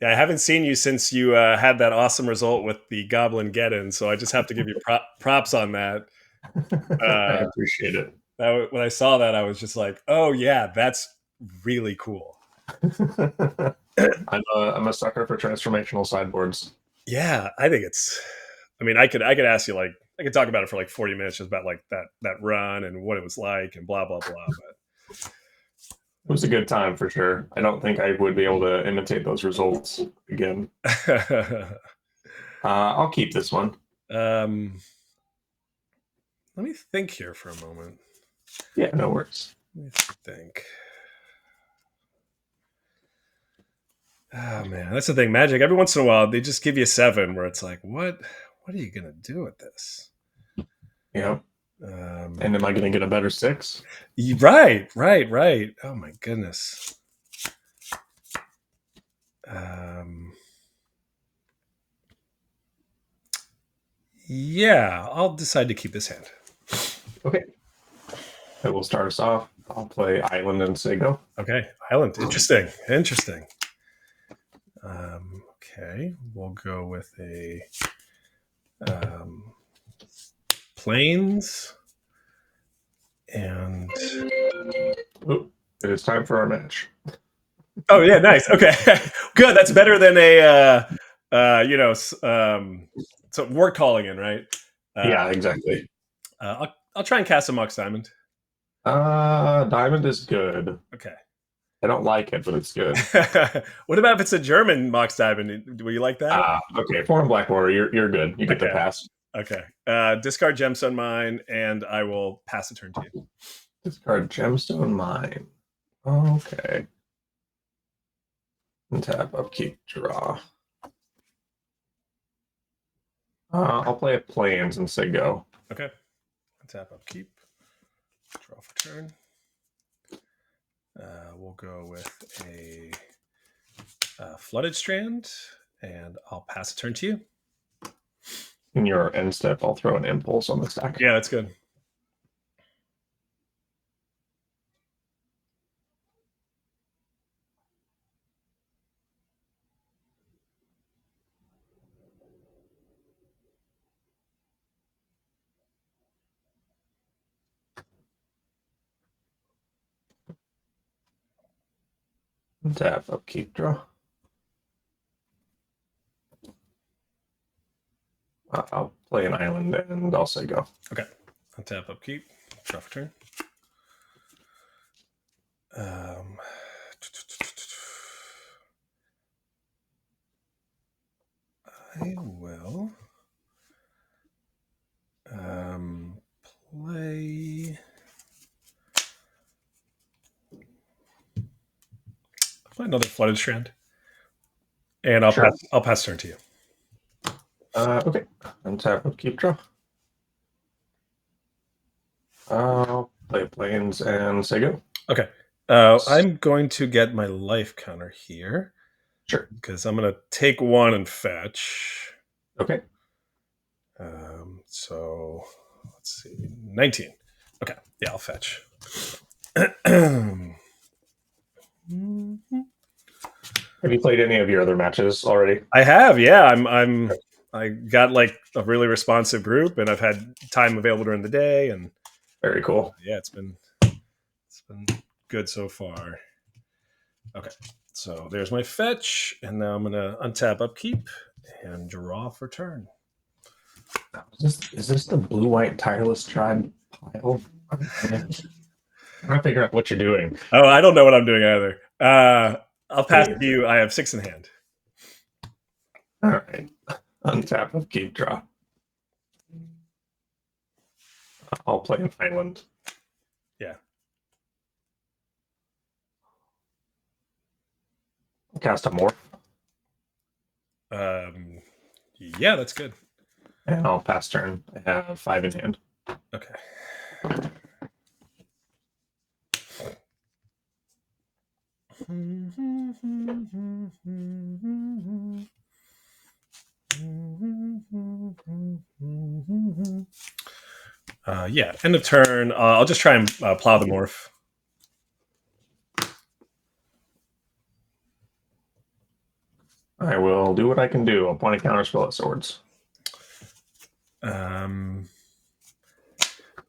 Yeah, I haven't seen you since you had that awesome result with the Goblin Get-In, so I just have to give you props on that. I Uh, appreciate it. when I saw that, I was just like, "Oh yeah, that's really cool." I'm a sucker for transformational sideboards. Yeah, I think it's. I mean, I could ask you like I could talk about it for like 40 minutes just about like that run and what it was like and blah blah blah. It was a good time for sure. I don't think I would be able to imitate those results again. But I'll keep this one. um, let me think here for a moment. Yeah, no worries. Let me think. Oh man, that's the thing. Magic. Every once in a while, they just give you a 7, where it's like, what are you gonna do with this? Yeah. Um, And am I going to get a better 6? right. Oh my goodness. Um, yeah, I'll decide to keep this hand. Okay. That will start us off. I'll play Island and say go. Okay, Island. Interesting. Okay, we'll go with a plains and. Oh, it is time for our match. Oh yeah, nice. Okay, good. That's better than a so word calling in, right? Yeah, exactly. I'll try and cast a Mox Diamond. Diamond is good. Okay. I don't like it, but it's good. What about if it's a German Mox Diamond? Will you like that? Okay. 4 and Black Border, you're good. You get the Okay. pass. Okay. Discard Gemstone Mine, and I will pass the turn to you. Discard Gemstone Mine. Okay. And tap, upkeep, draw. I'll play a Plains and say go. Okay. Tap, upkeep, draw for turn. We'll go with a Flooded Strand, and I'll pass the turn to you. In your end step, I'll throw an Impulse on the stack. Yeah, that's good. Tap, upkeep, draw. I'll play an island and I'll say go. Okay. I'll tap, upkeep, draw for turn. I will play another Flooded Strand, and I'll pass turn to you. Okay. Untap, upkeep, draw. I'll play Plains and say go. Okay. I'm going to get my life counter here. Sure. Because I'm going to take 1 and fetch. Okay. So let's see. 19. Okay. Yeah, I'll fetch. Have you played any of your other matches already? I have, yeah. I got like a really responsive group, and I've had time available during the day, and very cool. Yeah, it's been good so far. Okay, so there's my fetch, and now I'm gonna untap upkeep and draw for turn. Is this the blue-white tireless tribe pile? I'm trying to figure out what you're doing. Oh, I don't know what I'm doing either. I'll pass to you. I have 6 in hand. All right. Untap, upkeep, draw. I'll play an island. Yeah. I'll cast a morph. Yeah, that's good. And I'll pass turn. I have 5 in hand. Okay. Yeah, end of turn. I'll just try and plow the morph. I will do what I can do. I'll point a counterspell at swords.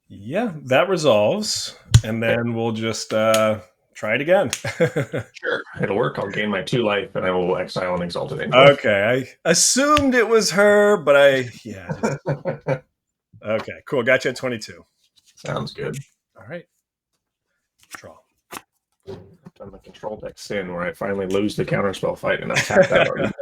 Yeah, that resolves, and then we'll just try it again. Sure. It'll work. I'll gain my 2 life, and I will exile an Exalted Angel. Okay, I assumed it was her, but okay, cool. Got you at 22. Sounds good. All right, draw. Done the control deck sin where I finally lose the counterspell fight and I'm tapped out already.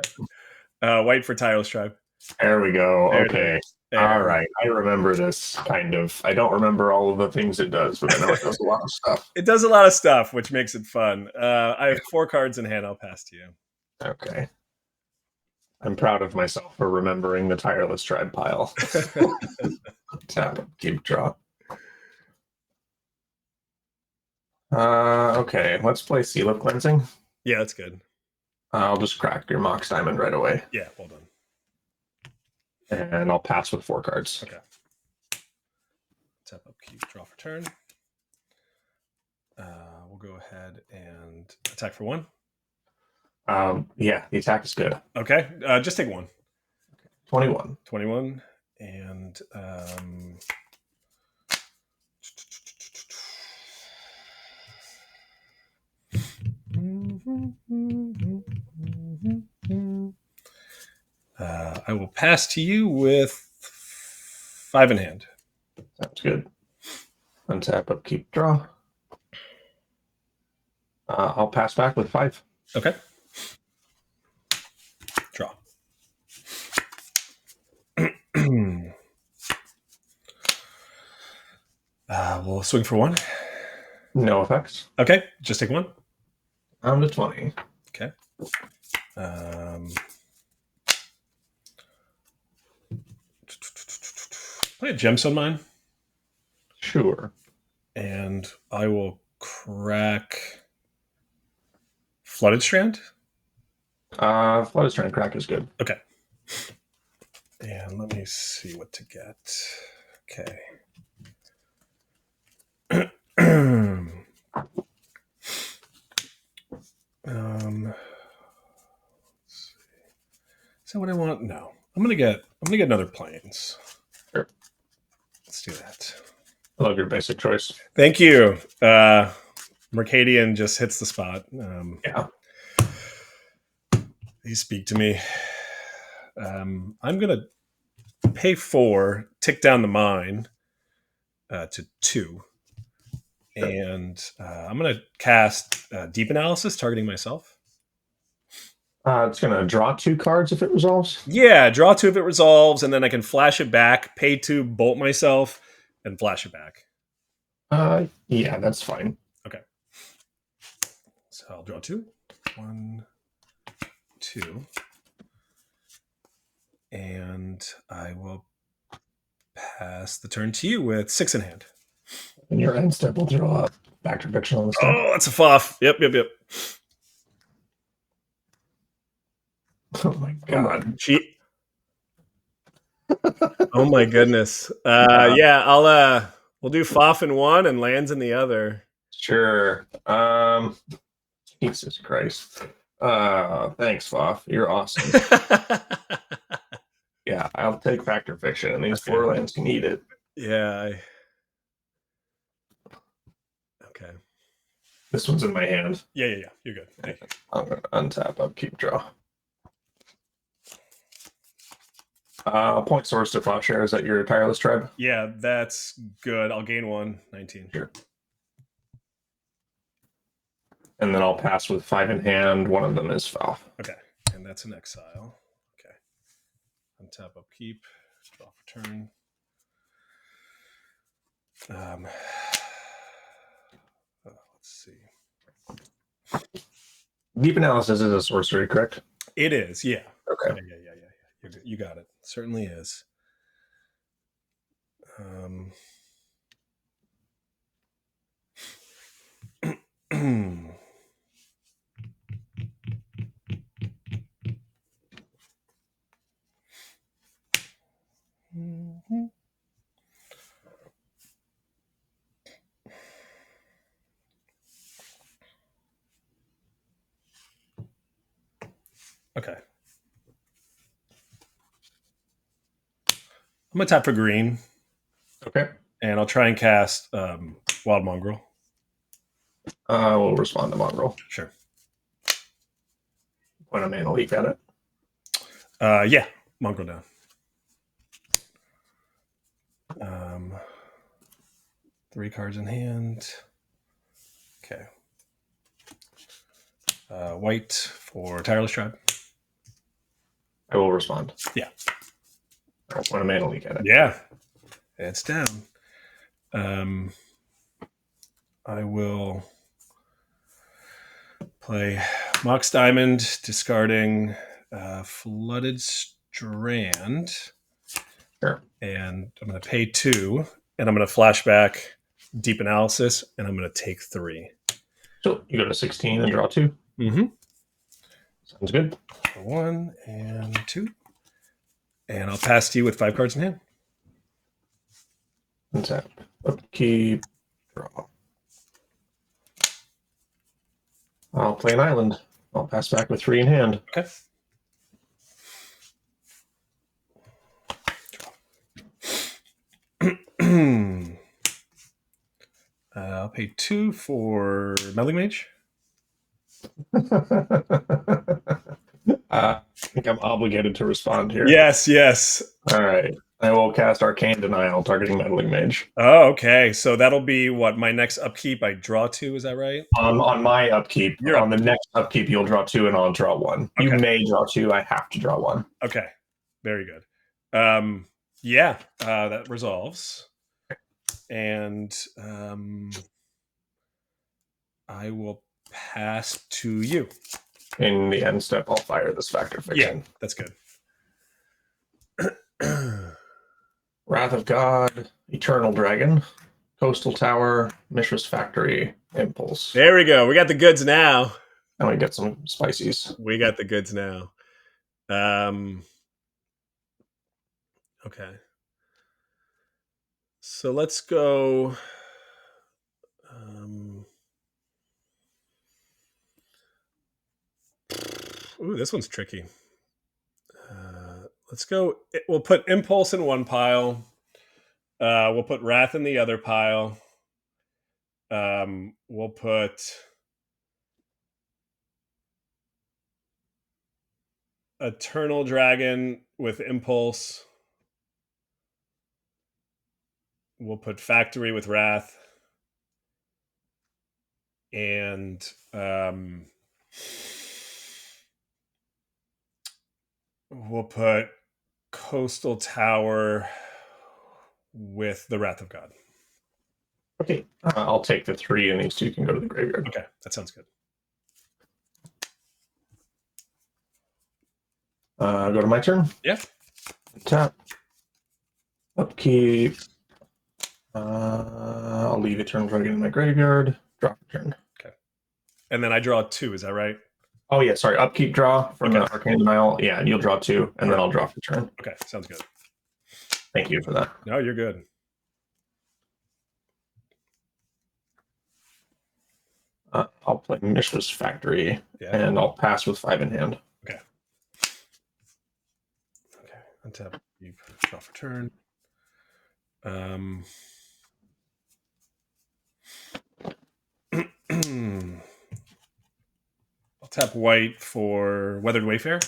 White for Tyler's tribe. There we go. There Okay. there. All right. I remember this kind of. I don't remember all of the things it does, but I know it does a lot of stuff. It does a lot of stuff, which makes it fun. I have 4 cards in hand. I'll pass to you. Okay. I'm proud of myself for remembering the tireless tribe pile. Tap, keep, draw. Okay. Let's play Seal of Cleansing. Yeah, that's good. I'll just crack your Mox Diamond right away. Yeah, well done. And I'll pass with 4 cards. Okay. Tap up, keep, draw for turn. We'll go ahead and attack for 1. Yeah, the attack is good. Okay, just take 1. 21. 21. And I will pass to you with 5 in hand. Sounds good. Untap, upkeep, draw. I'll pass back with 5. Okay. Draw. We'll swing for 1. No effects. Okay, just take 1. I'm to 20. Okay. Play a gemstone mine. Sure. And I will crack Flooded Strand. Flooded Strand crack is good. Okay. And let me see what to get. Okay. Is that what I want? No. I'm gonna get another planes. Sure. Let's do that. I love your basic choice. Thank you. Mercadian just hits the spot. Yeah. You speak to me. I'm gonna pay 4, tick down the mine to 2. Sure. And I'm going to cast Deep Analysis, targeting myself. It's going to draw 2 cards if it resolves? Yeah, draw 2 if it resolves, and then I can flash it back, pay 2, bolt myself, and flash it back. Yeah, that's fine. Okay. So I'll draw 2. 1, 2. And I will pass the turn to you with 6 in hand. And your end step will draw Factor Fiction on the step. Oh, that's a fuff. Yep. Oh my god. Oh my goodness. Yeah, we'll do Foff in one and lands in the other. Sure. Jesus Christ. Thanks, Foff. You're awesome. Yeah, I'll take Factor Fiction, and these 4 lands can eat it. Yeah. Okay. This one's in my hand. Yeah. You're good. Thank you. I'm going to untap, upkeep, draw. Point source to Plowshare. Is that your tireless tribe? Yeah, that's good. I'll gain 1, 19. Sure. And then I'll pass with 5 in hand. One of them is Foff. Okay, and that's an exile. Okay. Untap, upkeep, draw for turn. Let's see. Deep Analysis is a sorcery, correct? It is, yeah. Okay. Yeah. You got it. Certainly is. Okay. I'm gonna tap for green, Okay. and I'll try and cast Wild Mongrel. We'll respond to Mongrel. Sure. Point a mana leak at it. Yeah, Mongrel down. 3 cards in hand. Okay. White for Tireless Tribe. I will respond. Yeah. I'll point a mana leak at it. Yeah. It's down. I will play Mox Diamond, discarding Flooded Strand. Sure. And I'm going to pay 2, and I'm going to flashback Deep Analysis, and I'm going to take 3. So you go to 16 and draw 2. Mm-hmm. Sounds good. 1 and 2. And I'll pass to you with 5 cards in hand. Untap. Upkeep. Draw. I'll play an island. I'll pass back with 3 in hand. Okay. I'll pay 2 for Meddling Mage. I think I'm obligated to respond here. Yes, yes. All right. I will cast Arcane Denial, targeting Meddling Mage. Oh, okay. So that'll be what, my next upkeep I draw 2, is that right? On my upkeep, You're on the next upkeep, you'll draw 2 and I'll draw 1. Okay. You may draw 2. I have to draw 1. Okay. Very good. Yeah, that resolves. And I will pass to you. In the end step, I'll fire this Factor Fiction. Yeah, that's good. Wrath of God, Eternal Dragon, Coastal Tower, Mishra's Factory, Impulse. There we go. We got the goods now. And we get some spices. We got the goods now. Okay. So let's go. Ooh, this one's tricky. Let's go. We'll put Impulse in one pile. We'll put Wrath in the other pile. We'll put Eternal Dragon with Impulse. We'll put Factory with Wrath. And we'll put Coastal Tower with the Wrath of God. Okay. I'll take the 3 and these 2 can go to the graveyard. Okay, that sounds good. Go to my turn? Yeah. Tap. Upkeep. I'll leave Eternal Dragon in my graveyard. Drop a turn. Okay. And then I draw 2, is that right? Oh, yeah, sorry. Upkeep draw from the Arcane Denial. Yeah, and you'll draw 2, and then I'll draw for turn. Okay, sounds good. Thank you for that. No, you're good. I'll play Mishra's Factory, Yeah. and I'll pass with 5 in hand. Okay. Okay. Untap. You draw for turn. I'll tap white for Weathered Wayfarer.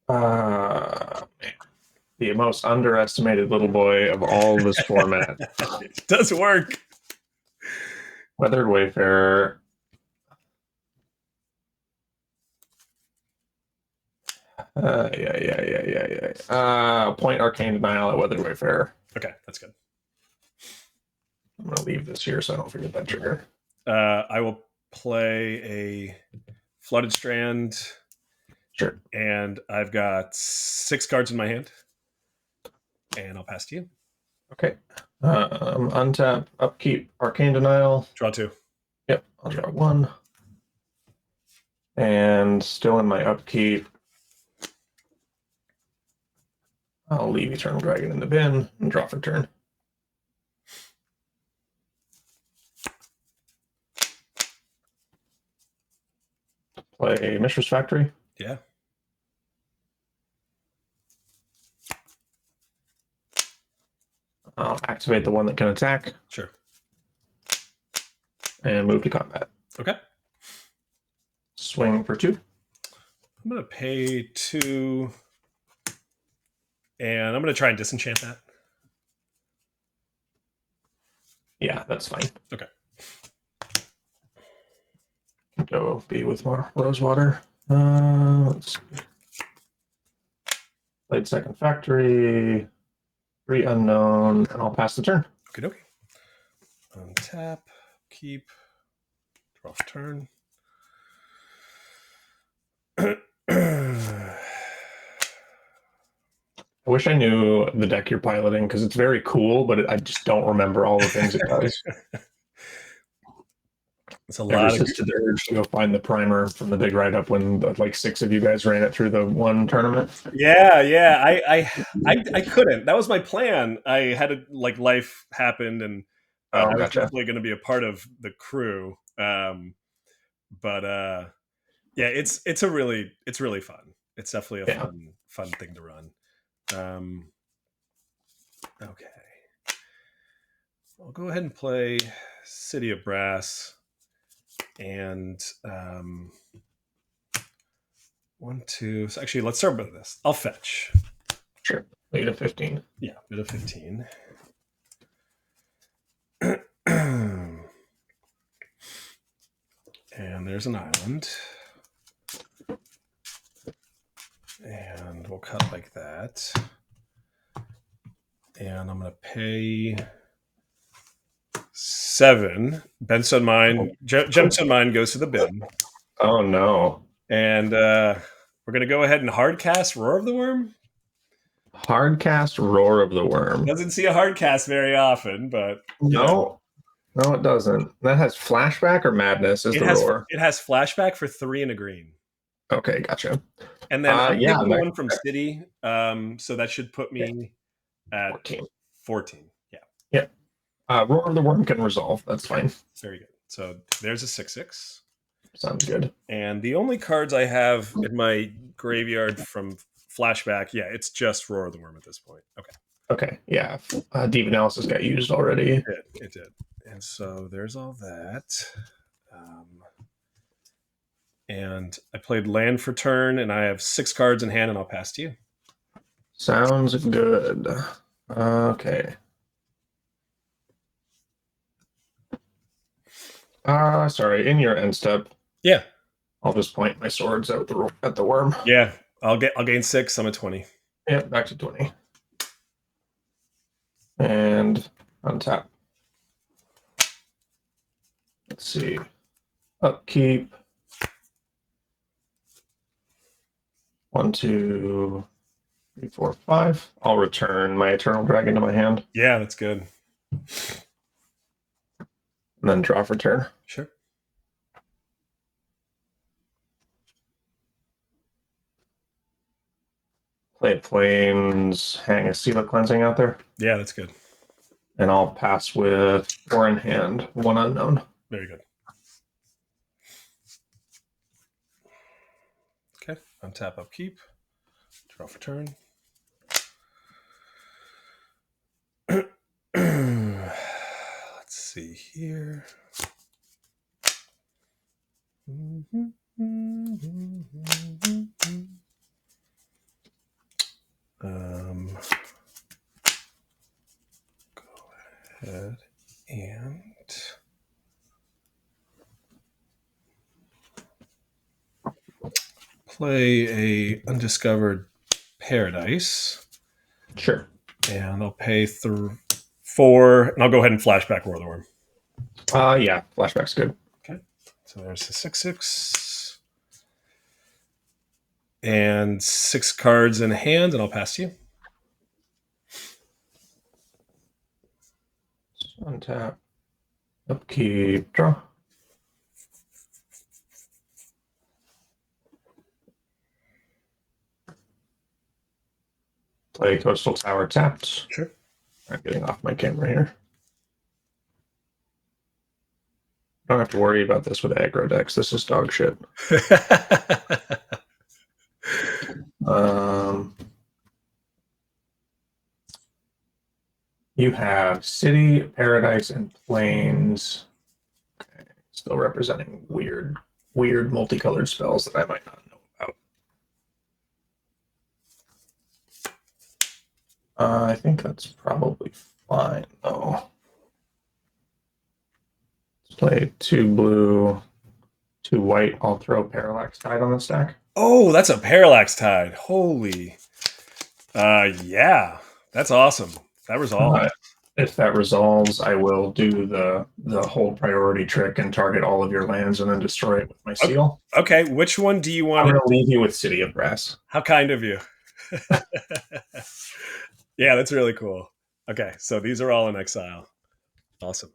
Man. The most underestimated little boy of all this format. It does work. Weathered Wayfarer. Point Arcane Denial at Weathered Wayfarer. Okay, that's good. I'm going to leave this here so I don't forget that trigger. I will play a Flooded Strand. Sure. And I've got 6 cards in my hand. And I'll pass to you. Okay. Untap, upkeep, Arcane Denial. Draw 2. Yep, I'll draw 1. And still in my upkeep, I'll leave Eternal Dragon in the bin and draw for turn. Play Mishra's Factory. Yeah. I'll activate the one that can attack Sure. and move to combat. Okay. Swing for 2. I'm going to pay 2. And I'm going to try and disenchant that. Yeah, that's fine. Okay. Go be with more rosewater. Let's see. Played second factory. 3 unknown, and I'll pass the turn. Okay, okay. Untap, keep, draw for turn. I wish I knew the deck you're piloting because it's very cool, but I just don't remember all the things it does. It's a I lot of resisted the urge to go find the primer from the big write-up when like 6 of you guys ran it through the one tournament. yeah. I couldn't. That was my plan. I had life happened, and I was Gotcha. definitely going to be a part of the crew. But yeah, it's really fun. It's definitely a fun thing to run. Okay, I'll go ahead and play City of Brass, and 1, 2. So actually, let's start with this. I'll fetch. Sure. Bid of 15. Yeah, bid of 15. And there's an island. And we'll cut like that. And I'm going to pay 7. Gemstone Mine goes to the bin. Oh, no. And we're going to go ahead and hard cast Roar of the Worm. Hard cast Roar of the Worm. Doesn't see a hard cast very often, but... No, it doesn't. That has flashback or madness as the roar? It has flashback for 3 and a green. Okay, gotcha. And then I'm taking one from City, so that should put me at 14. Yeah. Roar of the Worm can resolve. That's fine. Very good. So there's a 6/6. Sounds good. And the only cards I have in my graveyard from flashback, it's just Roar of the Worm at this point. Okay. Yeah. Deep Analysis got used already. It did. And so there's all that. And I played land for turn, and I have 6 cards in hand, and I'll pass to you. Sounds good. Okay. Sorry, in your end step. Yeah. I'll just point my swords at the worm. Yeah. I'll gain 6. I'm at 20. Yeah, back to 20. And untap. Let's see. Upkeep. 1, 2, 3, 4, 5. I'll return my Eternal Dragon to my hand. Yeah, that's good. And then draw for turn. Sure. Play Flames, hang a Seal of Cleansing out there. Yeah, that's good. And I'll pass with 4 in hand, 1 unknown. Very good. Okay, untap, upkeep, draw for turn. Let's see here. Go ahead and play a Undiscovered Paradise. Sure. And I'll pay 4, and I'll go ahead and flashback Roar of the Worm. Yeah, flashback's good. Okay, so there's the 6/6. And 6 cards in hand, and I'll pass to you. Untap. Upkeep. Draw. Play Coastal Tower tapped. Sure. I'm getting off my camera here. Don't have to worry about this with aggro decks. This is dog shit. You have city, paradise, and plains. Okay. Still representing weird multicolored spells that I might not know about. I think that's probably fine, though. Let's play 2 blue, 2 white. I'll throw Parallax Tide on the stack. Oh, that's a Parallax Tide. Holy. Yeah, that's awesome. That resolves. If that resolves, I will do the hold priority trick and target all of your lands and then destroy it with my seal. Okay, which one do you want? I'm going to leave you with City of Brass. How kind of you. Yeah, that's really cool. Okay, so these are all in exile. Awesome.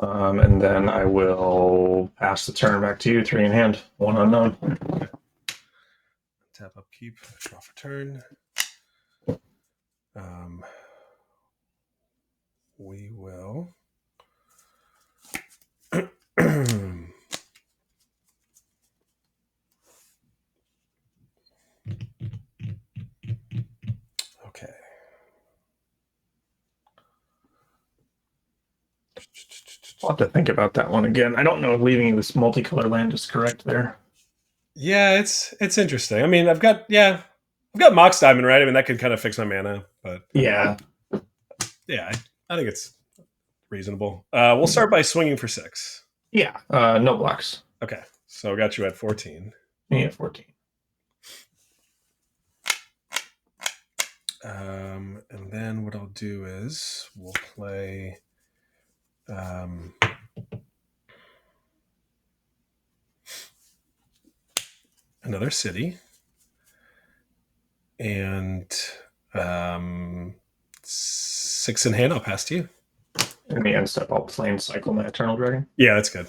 And then I will pass the turn back to you. 3 in hand, 1 unknown. Okay. Tap upkeep, draw for turn. We will. Okay. I'll have to think about that one again. I don't know if leaving you this multicolor land is correct there. Yeah, it's interesting. I mean, I've got Mox Diamond, right? I mean, that could kind of fix my mana, but Yeah. yeah, I think it's reasonable. We'll start by swinging for 6. Yeah. No blocks. Okay, so I got you at 14. Me at 14. And then what I'll do is we'll play another city, and 6 in hand. I'll pass to you. In the end step, I'll plain cycle my Eternal Dragon. Yeah, that's good.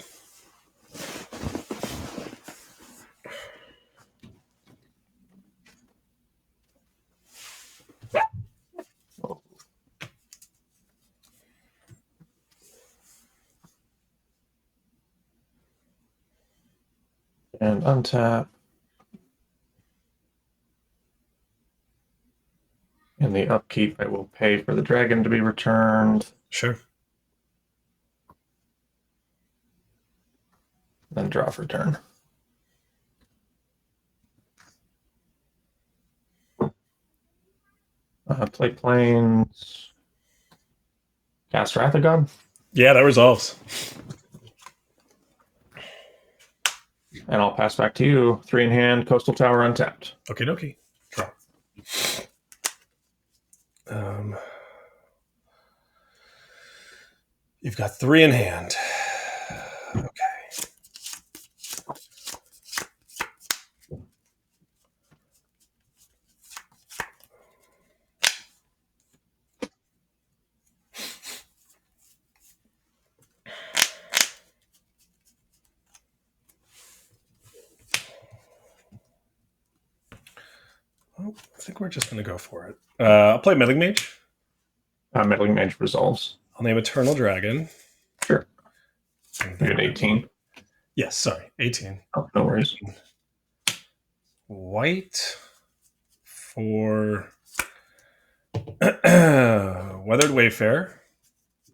And untap. In the upkeep, I will pay for the dragon to be returned. Sure. Then draw for turn. Play planes. Cast Wrath of God. Yeah, that resolves. And I'll pass back to you. 3 in hand, Coastal Tower untapped. Okay, dokie. Draw. You've got 3 in hand. Okay. Well, I think we're just going to go for it. I'll play Meddling Mage. Meddling Mage resolves. I'll name Eternal Dragon. Sure. You at 18? Yes, sorry. 18. Oh, no worries. White for Weathered Wayfarer.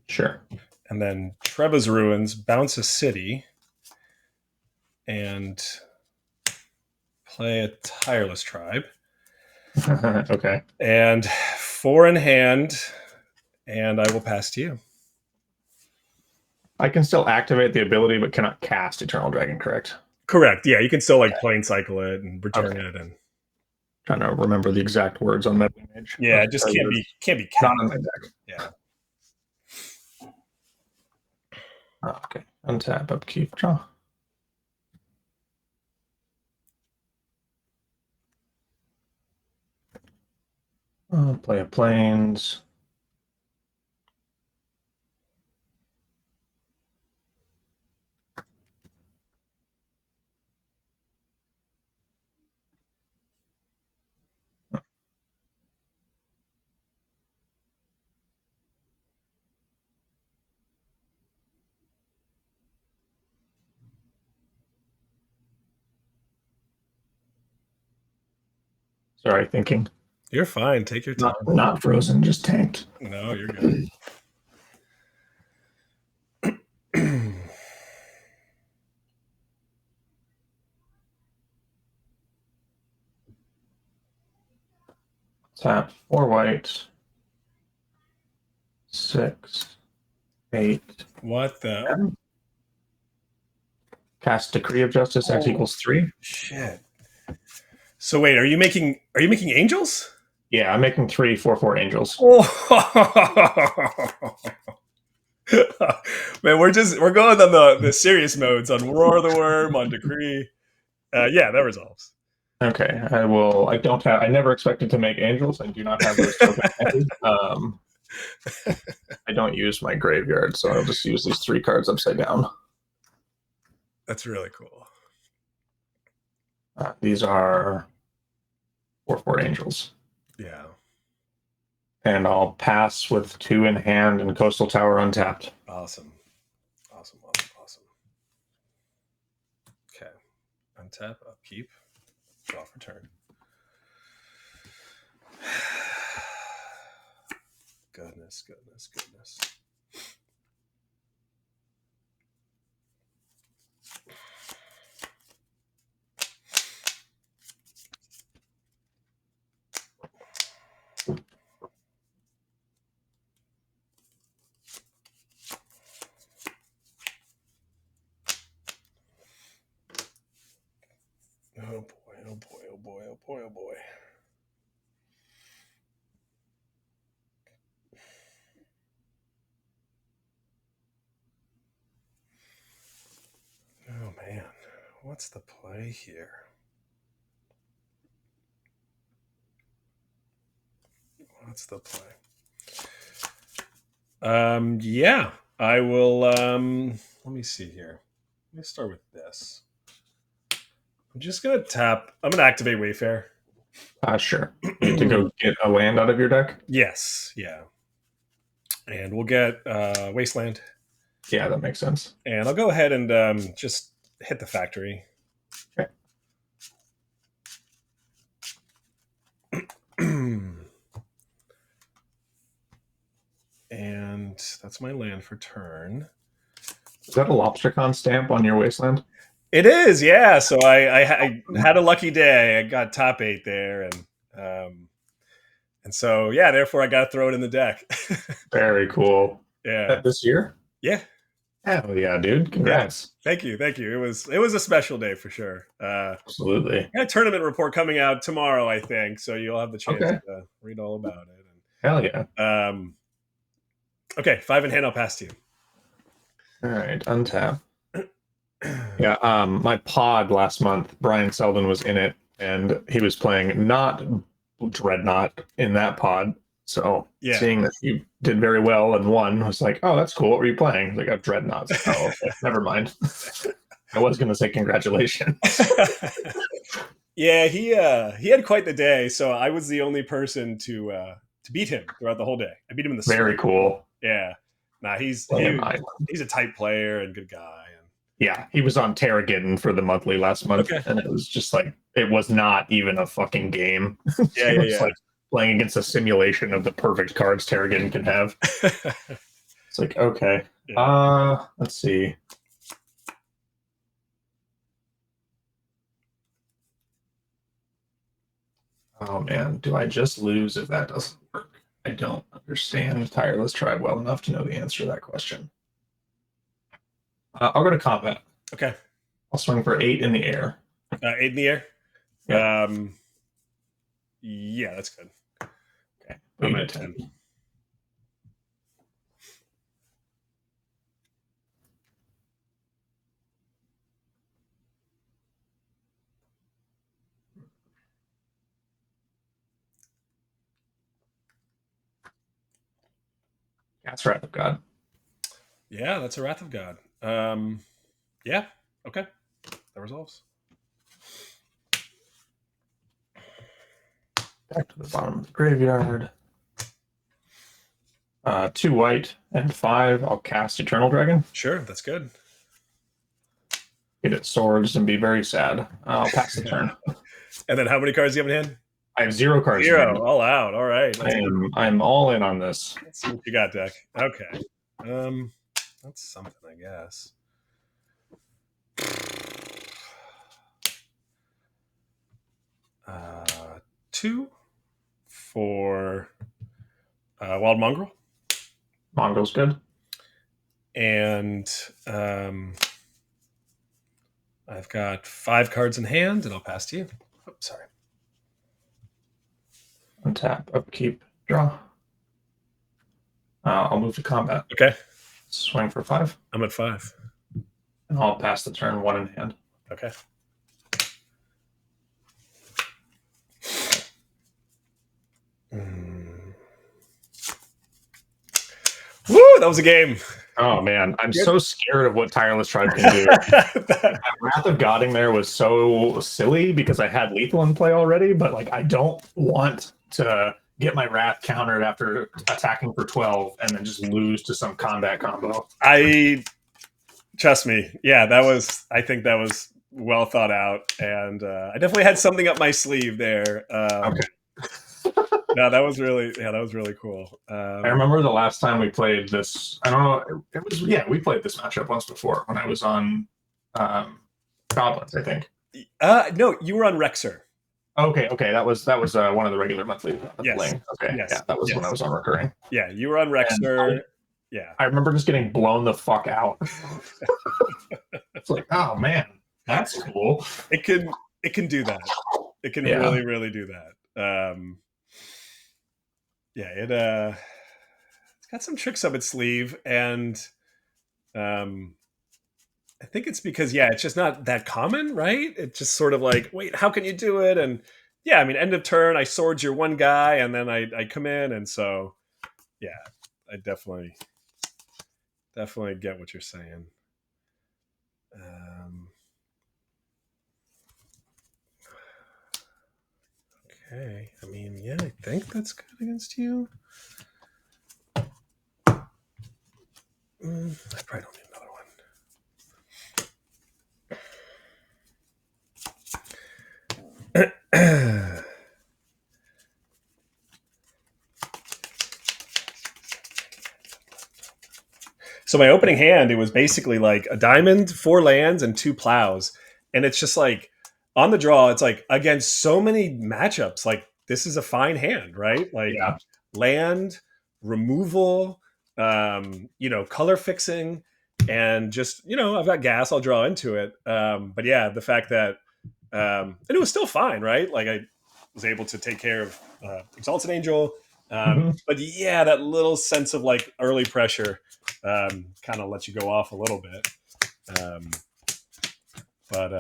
Sure. And then Treva's Ruins, bounce a city, and play a Tireless Tribe. Okay. And 4 in hand, and I will pass to you. I can still activate the ability, but cannot cast Eternal Dragon, correct? Correct. Yeah, you can still plain cycle it and return it, and trying to remember the exact words on Meddling Mage. Yeah, it just can't be not on my deck. Yeah. Okay. Untap, upkeep, draw. Play a plains. Sorry, thinking. You're fine. Take your time. Not frozen, just tanked. No, you're good. Tap 4 white. 6, 8. What the? 10. Cast Decree of Justice. X equals 3. Shit. So wait, are you making angels? Yeah, I'm making 3 4/4 angels. Oh. Man, we're going on the serious modes on Roar the Worm, on Decree. Yeah, that resolves. Okay, I never expected to make angels. I do not have those tokens. I don't use my graveyard, so I'll just use these 3 cards upside down. That's really cool. These are 4/4 angels. Yeah. And I'll pass with 2 in hand and Coastal Tower untapped. Awesome. Okay. Untap, upkeep, draw for turn. Goodness. Oh boy. Oh man, what's the play here? Yeah, I will. Let me see here. Let me start with this. I'm just gonna tap. I'm gonna activate Wayfair. Sure. You need to go get a land out of your deck? Yes, yeah. And we'll get Wasteland. Yeah, that makes sense. And I'll go ahead and just hit the factory. Okay. And that's my land for turn. Is that a Lobstercon stamp on your Wasteland? It is, yeah. So I had a lucky day. I got top 8 there, and so yeah. Therefore, I got to throw it in the deck. Very cool. Yeah. This year? Yeah. Hell yeah, dude! Congrats. Yeah. Thank you. It was a special day for sure. Absolutely. Got a tournament report coming out tomorrow, I think. So you'll have the chance to read all about it. Hell yeah. Okay, 5 in hand. I'll pass to you. All right, untap. Yeah, my pod last month, Brian Selden was in it, and he was playing not Dreadnought in that pod. So seeing that you did very well and won, I was like, oh, that's cool. What were you playing? Like, I have Dreadnoughts. Oh, okay. Never mind. I was going to say congratulations. Yeah, he had quite the day. So I was the only person to beat him throughout the whole day. I beat him in the very cool. Yeah. Nah, he's a tight player and good guy. And yeah, he was on Terragon for the monthly last month, and it was just like it was not even a fucking game. Yeah, yeah. Like playing against a simulation of the perfect cards Terragon can have. It's like, okay. Yeah. Let's see. Oh man, do I just lose if that doesn't work? I don't understand Tireless Tribe well enough to know the answer to that question. I'll go to combat. Okay. I'll swing for 8 in the air. 8 in the air? Yeah. Yeah, that's good. Okay. I'm at 10. That's Wrath of God. Yeah, that's a Wrath of God. Yeah, okay. That resolves. Back to the bottom of the graveyard. 2 white and 5. I'll cast Eternal Dragon. Sure, that's good. Get its swords and be very sad. I'll pass the turn. And then how many cards do you have in hand? I have 0 cards in hand. 0, all out. All right. I'm all in on this. Let's see what you got, deck. Okay. That's something, I guess. 2 for Wild Mongrel. Mongrel's good. And I've got 5 cards in hand, and I'll pass to you. Oh, sorry. Untap, upkeep, draw. I'll move to combat. Okay. Swing for 5. I'm at 5. And I'll pass the turn 1 in hand. Okay. Woo! That was a game. Oh man, I'm so scared of what Tireless Tribe can do. That Wrath of Godding there was so silly because I had lethal in play already, but like I don't want to get my Wrath countered after attacking for 12 and then just lose to some combat combo. Trust me, yeah, I think that was well thought out, and I definitely had something up my sleeve there. Okay. No, that was really cool. I remember the last time we played this. I don't know. It was we played this matchup once before when I was on Goblins, I think. No, you were on Rexer. Okay, that was one of the regular monthly. Yes. Okay, yes. Yeah, that was when I was on recurring. Yeah, you were on Rexer. Yeah, I remember just getting blown the fuck out. It's like, oh man, that's cool. It can do that. It can really do that. It's got some tricks up its sleeve, and I think it's because it's just not that common, right? It's just sort of like, wait, how can you do it? And I mean, end of turn, I sword your one guy, and then I come in, and so I definitely get what you're saying. Okay, I mean, I think that's good against you. I probably don't need another one. So my opening hand, it was basically like a diamond, 4 lands, and 2 plows. And it's just like, on the draw, it's like, against so many matchups, like, this is a fine hand, right? Like, land, removal, color fixing, and just, I've got gas, I'll draw into it. But the fact that, and it was still fine, right? Like, I was able to take care of Exalted Angel. But that little sense of like early pressure kind of lets you go off a little bit. But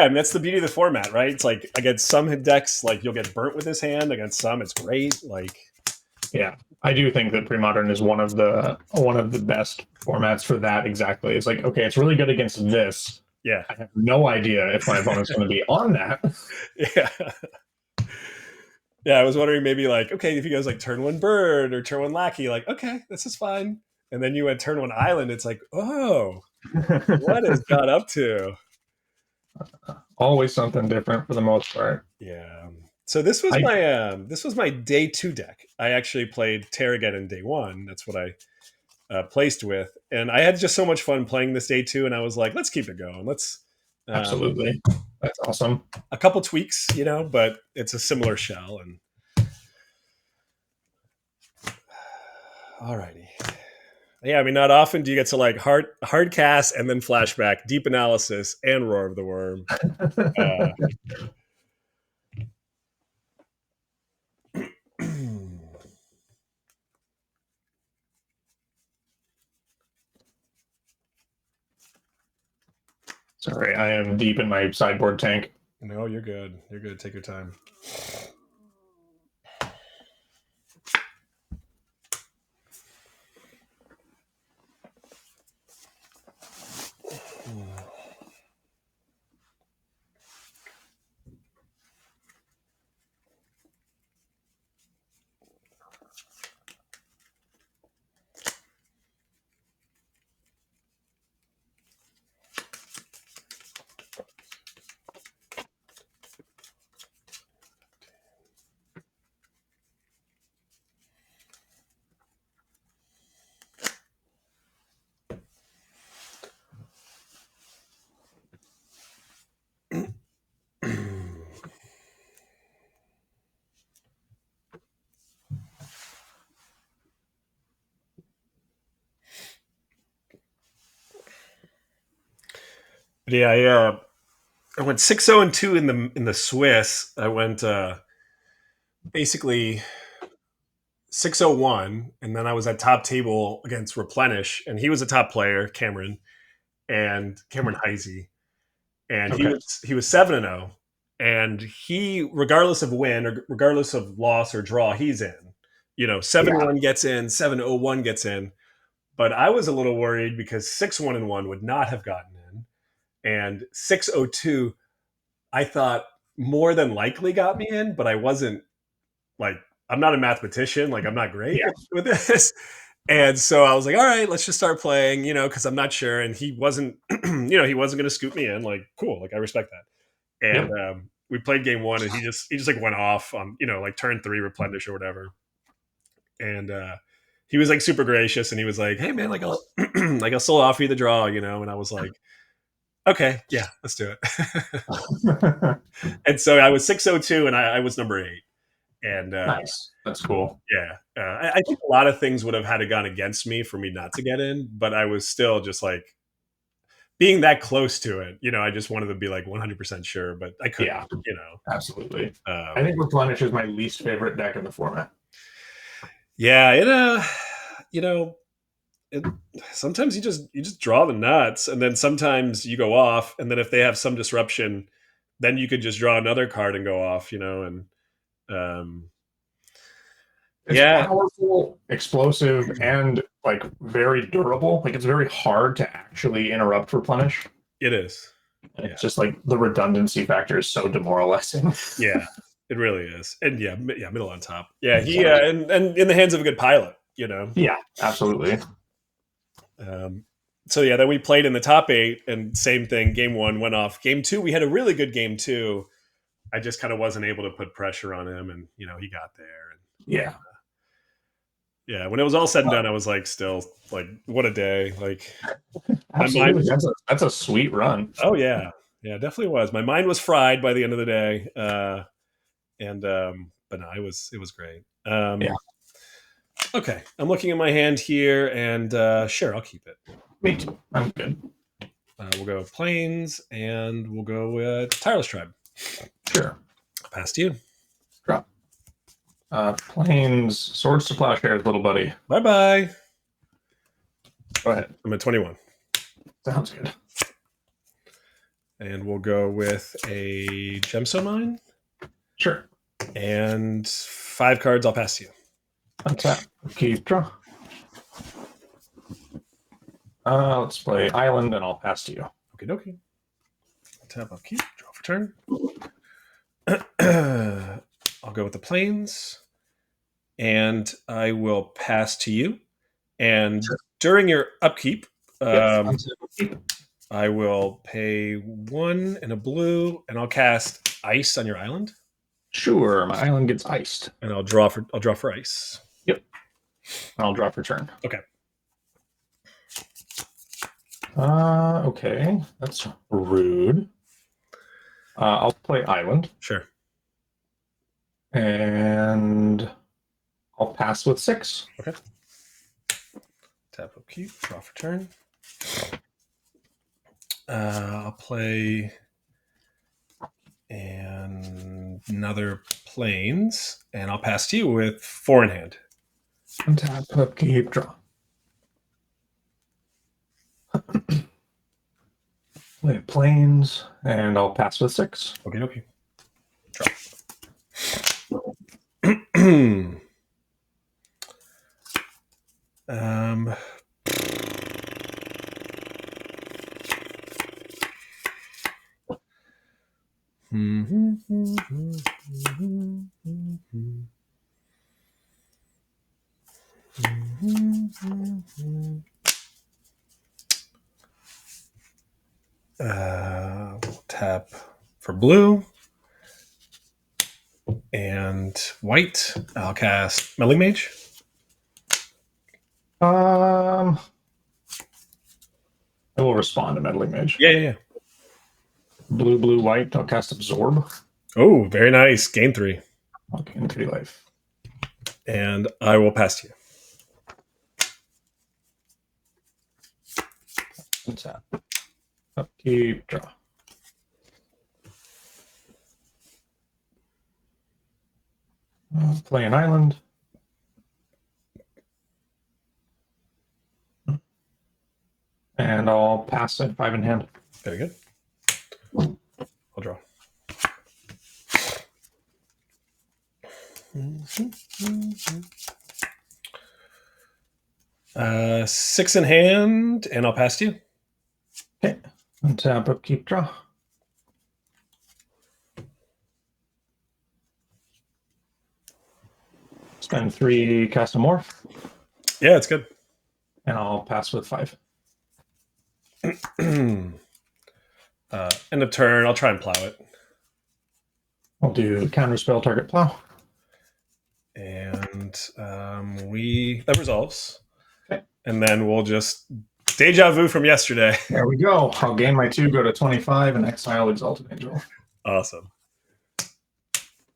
I mean, that's the beauty of the format, right? It's like against some decks, like you'll get burnt with this hand. Against some, it's great. Like, I do think that Pre-Modern is one of the best formats for that. Exactly. It's like, okay, it's really good against this. Yeah, I have no idea if my opponent's going to be on that. I was wondering maybe like, okay, if you guys like turn 1 bird or turn 1 lackey, like, okay, this is fine. And then you went turn 1 island. It's like, oh, what is God up to? Always something different for the most part. Yeah. So this was my day 2 deck. I actually played Terrageddon day 1. That's what I placed with, and I had just so much fun playing this day 2. And I was like, let's keep it going. Let's absolutely. That's awesome. A couple tweaks, but it's a similar shell. And alrighty. Yeah, I mean, not often do you get to like hard cast and then flashback, deep analysis, and Roar of the Worm. Sorry, I am deep in my sideboard tank. No, you're good. You're good. Take your time. But yeah, I went 6-0-2 in the Swiss. I went basically 6-0-1, and then I was at top table against Replenish, and he was a top player, Cameron Heisey, and Okay. he was 7-0, and he, regardless of win or regardless of loss or draw, he's in. You know, 7-1 gets in, 7-0-1 gets in. But I was a little worried because 6-1-1 would not have gotten in, and 6-0-2 I thought more than likely got me in, but I wasn't like, I'm not a mathematician, like I'm not great Yeah. with this. And so I was like, all right, let's just start playing, because I'm not sure. And he wasn't, he wasn't going to scoop me in. Like, cool, like I respect that. And Yep. we played game one, and he just like went off on, like turn three replenish or whatever. And he was like super gracious, and he was like, hey man, like I'll like I'll still offer you the draw, And I was like, okay, yeah, let's do it. And so I was 6-0-2, and I was number 8. And Nice. That's cool. yeah, I think a lot of things would have had to gone against me for me not to get in, but I was still just like being that close to it. I just wanted to be like 100% sure, but I couldn't. Yeah, absolutely. I Um, think Replenish is my least favorite deck in the format. yeah, you know, it, sometimes you just draw the nuts, and then sometimes you go off, and then if they have some disruption, then you could just draw another card and go off. And um, It's yeah, powerful, explosive, and like very durable. Like it's very hard to actually interrupt Replenish. it is. And Yeah. it's just like the redundancy factor is so demoralizing. Yeah, it really is. And yeah, middle on top. Yeah, he and in the hands of a good pilot. Yeah, absolutely. Um, so yeah, then we played in the top 8, and same thing. Game 1 went off. Game 2, we had a really good game 2. I just kind of wasn't able to put pressure on him, and he got there. And Yeah. yeah, when it was all said and done, I was like, still like, what a day! Like my mind Absolutely. was, That's a sweet run. oh yeah, yeah, definitely was. My mind was fried by the end of the day. And but no, it was great. Yeah. Okay, I'm looking at my hand here, and sure, I'll keep it. Me too. I'm good. We'll go Plains, and we'll go with Tireless Tribe. Sure. Past you. Drop. Plains, Swords to Plowshares, little buddy. Bye bye. Go ahead. I'm at 21, Sounds good. and we'll go with a Gemstone Mine Sure. and 5 cards. I'll pass to you. Untap. Keep draw. Let's play Island, and I'll pass to you. Okie dokie. Tap, I'll keep. Draw for turn. I'll go with the Plains, and I will pass to you. And during your upkeep, I will pay 1 and a blue, and I'll cast Ice on your island. Sure, my island gets iced. And I'll draw for ice. Yep. I'll draw for turn. Okay. Okay. That's rude. I'll play island. Sure. And I'll pass with 6. Okay. Tap upkeep, draw for turn. I'll play another Plains, and I'll pass to you with 4 in hand. Untap, upkeep, draw. Play Plains, and I'll pass with 6. Okay. Draw. We'll tap for blue and white. I'll cast Meddling Mage. I will respond to Meddling Mage. Yeah. Blue, white. I'll cast Absorb. Oh, very nice. Gain 3. I'll gain 3 life. And I will pass to you. Untap. Upkeep, draw. Play an island. And I'll pass at 5 in hand. Very good. I'll draw. Mm-hmm. 6 in hand, and I'll pass to you. Okay. Untap, upkeep, draw. Spend 3, cast a morph. Yeah, it's good. And I'll pass with 5. End of turn. I'll try and plow it. I'll do counterspell, target plow. And that resolves. Okay. And then we'll just deja vu from yesterday. There we go. I'll gain my 2, go to 25, and exile Exalted Angel. Awesome.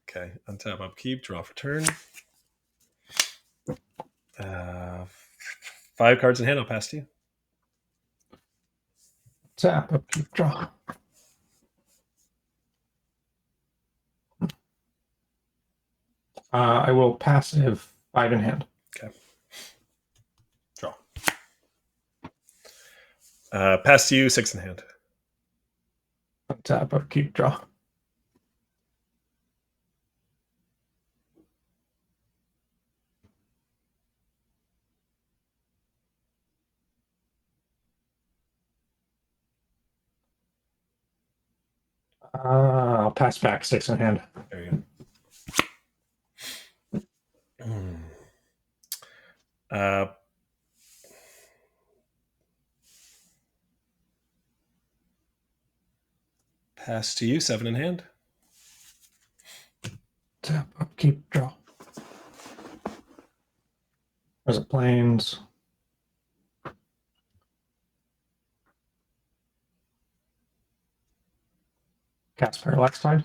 Okay, untap, upkeep, draw for turn. 5 cards in hand, I'll pass to you. Tap, upkeep, draw. I will passive 5 in hand. Okay. Draw. Pass to you, 6 in hand. Tap, upkeep, draw. I'll pass back 6 in hand. There you go. Pass to you, 7 in hand. Tap, upkeep, draw. There's a plains. Cast Parallax Tide.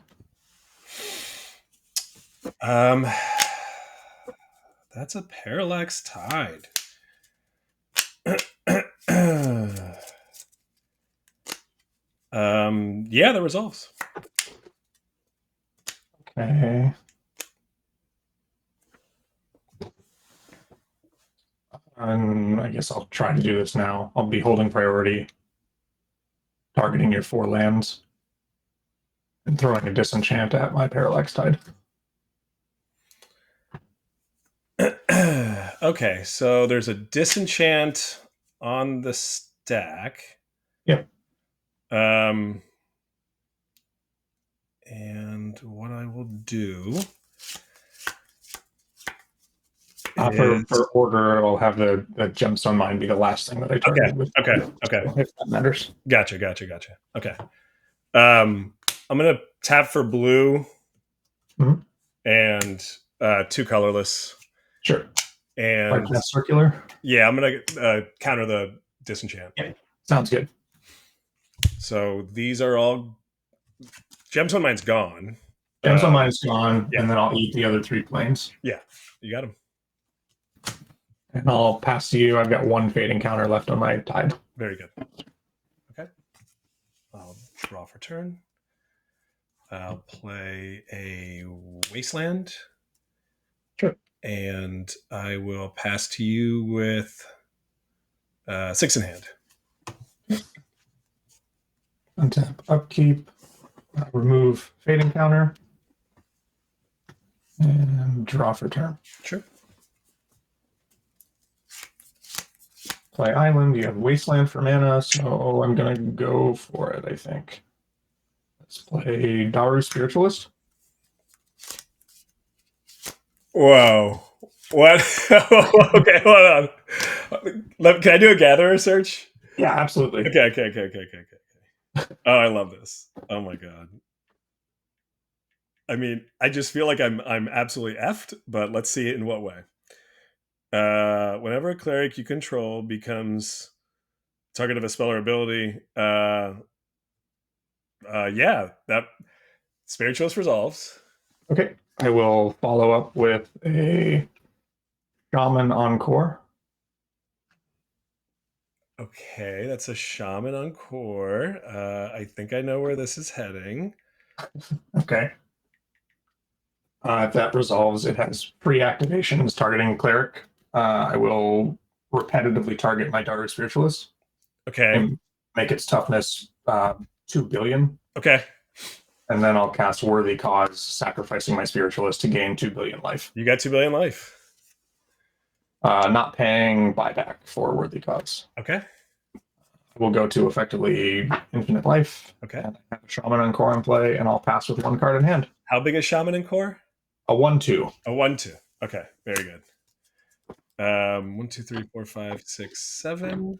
That's a Parallax Tide. Yeah, that resolves. Okay. And I guess I'll try to do this now. I'll be holding priority, targeting your 4 lands, and throwing a disenchant at my Parallax Tide. Okay, so there's a disenchant on the stack. Yep. And what I will do for order, I'll have the gemstone mine be the last thing that I target with. Okay. If that matters. Gotcha. Okay. I'm gonna tap for blue and 2 colorless. Sure. And like circular. Yeah, I'm gonna counter the disenchant. Yeah, sounds good. So these are all gemstone mine's gone. Gemstone mine's gone, and then I'll eat the other 3 planes. Yeah, you got them. And I'll pass to you. I've got 1 fading counter left on my tide. Very good. Okay. I'll draw for turn. I'll play a Wasteland. Sure. And I will pass to you with 6 in hand. Untap, upkeep, remove fading counter, and draw for turn. Sure. Play island. You have wasteland for mana, so I'm gonna go for it. I think. Let's play Daru Spiritualist. Whoa. What? Okay, hold on. Can I do a gatherer search? Yeah, absolutely. Okay. Oh, I love this. Oh my god. I mean, I just feel like I'm absolutely effed, but let's see it in what way. Whenever a cleric you control becomes target of a spell or ability, yeah, that Spiritualist resolves. Okay, I will follow up with a Shaman Encore. Okay, that's a shaman on core. I think I know where this is heading. Okay. If that resolves, it has free activations targeting cleric. I will repetitively target my Dark Spiritualist Okay. and make its toughness 2 billion. Okay. And then I'll cast Worthy Cause, sacrificing my Spiritualist to gain 2 billion life. You got 2 billion life. Not paying buyback for Worthy Cause. Okay. We'll go to effectively infinite life. Okay. And I have a Shaman on core in play, and I'll pass with 1 card in hand. How big is shaman in core? A 1/2. A 1/2. Okay, very good. 1, 2, 3, 4, 5, 6, 7.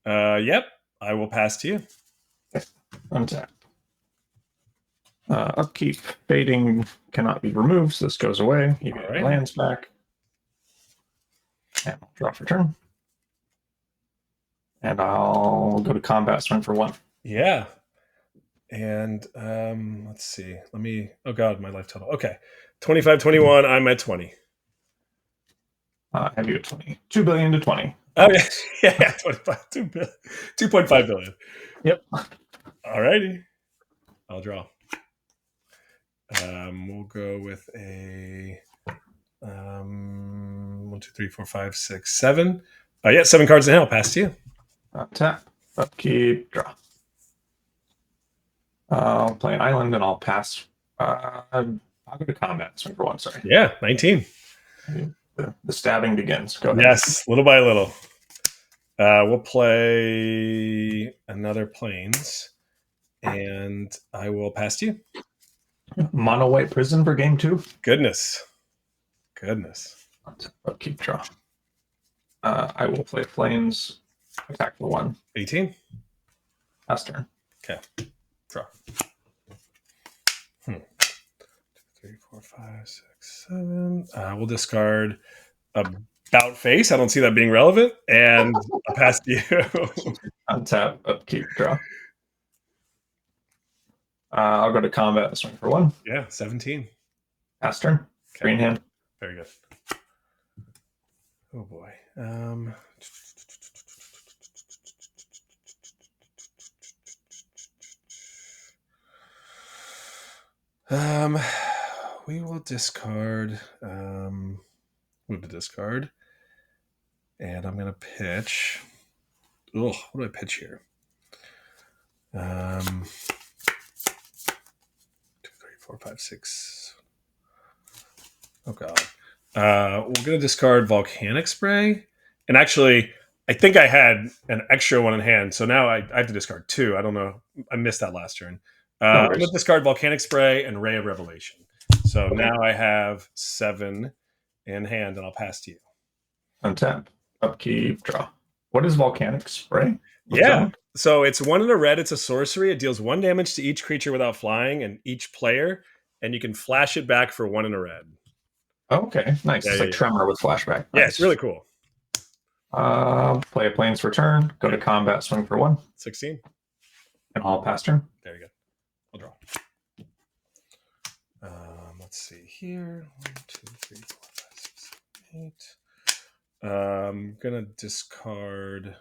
Yep, I will pass to you. Untap. Upkeep. Fading cannot be removed, so this goes away. You get your lands back. And I'll draw for turn. And I'll go to combat, swing for 1. Yeah. And let's see. Oh god, my life total. Okay. 25, 21. I'm at 20. Have you at 20? 2 billion to 20. Oh yeah. Yeah, 25. 2.5 billion. Yep. Alrighty. I'll draw. We'll go with a 1, 2, 3, 4, 5, 6, 7. Yeah, 7 cards in hell. Pass to you. Tap. Upkeep. Draw. I'll play an island and I'll pass. I'll go to combat. Swing for 1. Sorry. Yeah, 19. The stabbing begins. Go ahead. Yes, little by little. We'll play another planes, and I will pass to you. Mono white prison for game 2. Goodness. Upkeep. Draw. I will play planes. Attack for 1. 18. Pass turn. Okay. Draw. 2, 3, 4, 5, 6, 7. We'll discard About Face. I don't see that being relevant. And I'll pass to you. Untap. Upkeep. Draw. I'll go to combat. Swing for 1. Yeah, 17. Pass turn. Okay. Green hand. Very good. Oh boy. We will discard. Move to discard, and I'm gonna pitch. Ugh, what do I pitch here? 2, 3, 4, 5, 6. Oh god. We're gonna discard Volcanic Spray, and actually, I think I had an extra one in hand, so now I have to discard 2. I don't know. I missed that last turn. I'm gonna discard Volcanic Spray and Ray of Revelation. So now I have 7 in hand, and I'll pass to you. Untap. Upkeep. Draw. What is Volcanic Spray? Yeah. So it's 1 in a red. It's a sorcery. It deals 1 damage to each creature without flying and each player, and you can flash it back for 1 in a red. Okay, nice. Yeah, it's like Tremor with flashback. Yeah, Nice. it's really cool. Play a planes for turn. Go to combat. Swing for 1. 16. And I'll pass turn. Very good. I'll draw. Let's see here. 1, 2, 3, 4, 5, 6, 7, 8. I'm gonna discard.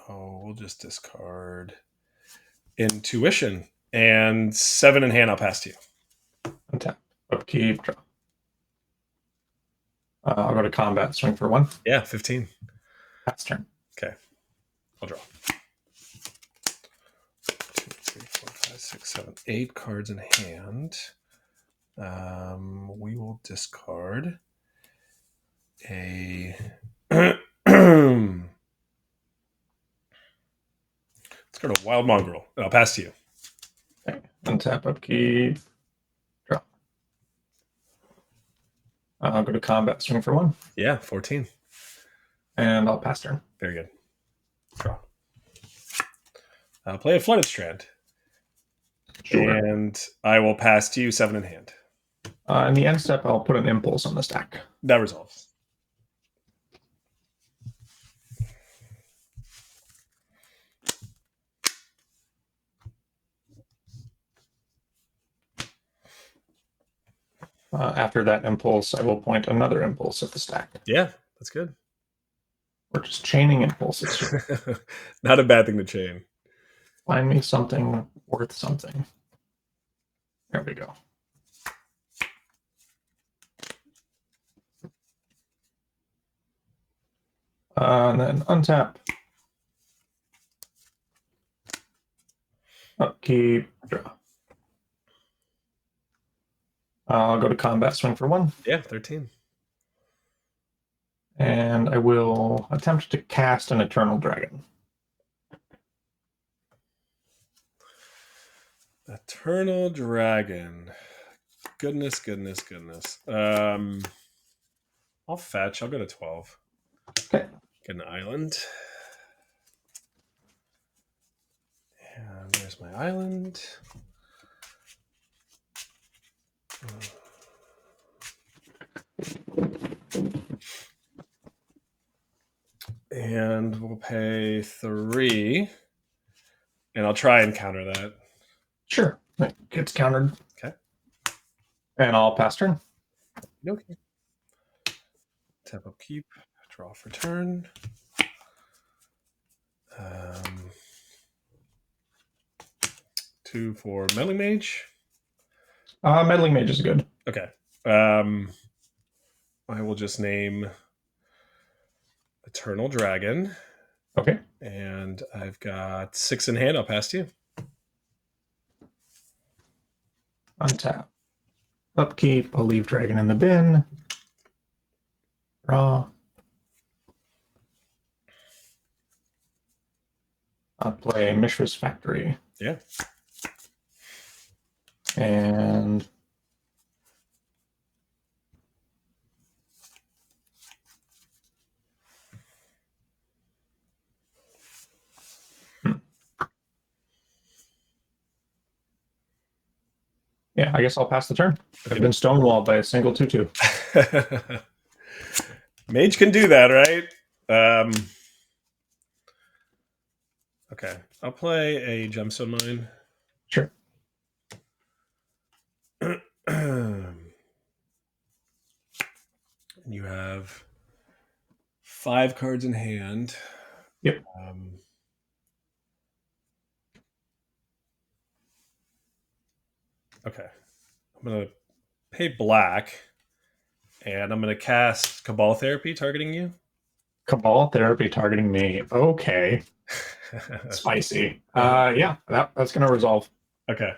We'll just discard Intuition and 7 in hand. I'll pass to you. Untap. Upkeep. Draw. I'll go to combat. Swing for 1. Yeah, 15. Pass turn. Okay. I'll draw. 2, 3, 4, 5, 6, 7, 8 cards in hand. We will discard a. Let's go to Wild Mongrel, and I'll pass to you. Okay. Untap. Upkeep. Draw. I'll go to combat. Swing for 1. Yeah, 14. And I'll pass turn. Very good. Draw. I'll play a Flooded Strand. Sure. And I will pass to you 7 in hand. In the end step, I'll put an impulse on the stack. That resolves. After that impulse, I will point another impulse at the stack. Yeah, that's good. We're just chaining impulses here. Not a bad thing to chain. Find me something worth something. There we go. And then untap. Upkeep, draw. I'll go to combat, swing for 1. Yeah, 13. And I will attempt to cast an Eternal Dragon. Eternal Dragon. Goodness. I'll fetch. I'll go to 12. Okay. Get an island. And there's my island. And we'll pay 3. And I'll try and counter that. Sure. It gets countered. Okay. And I'll pass turn. Okay. Tap upkeep. Draw for turn. 2 for Meddling Mage. Meddling Mage is good. Okay. I will just name Eternal Dragon. Okay. And I've got 6 in hand. I'll pass to you. Untap. Upkeep. I'll leave Dragon in the bin. Draw. I'll play Mishra's Factory. Yeah. And yeah, I guess I'll pass the turn. I've been stonewalled by a single 2/2. Mage can do that, right? Okay. I'll play a Gemstone Mine. Sure. And you have 5 cards in hand. Yep. Okay. I'm going to pay black, and I'm going to cast Cabal Therapy targeting you. Cabal Therapy targeting me. Okay. Spicy. Yeah, that's going to resolve. Okay.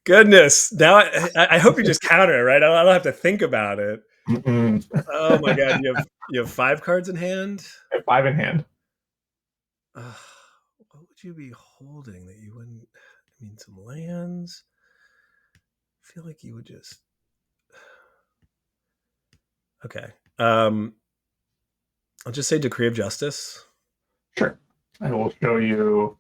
Goodness. Now I hope you just counter it, right? I don't have to think about it. Mm-mm. Oh my god, you have 5 cards in hand? I have 5 in hand. What would you be holding that you wouldn't? I mean, some lands. I feel like you would just. Okay. I'll just say Decree of Justice. Sure. I will show you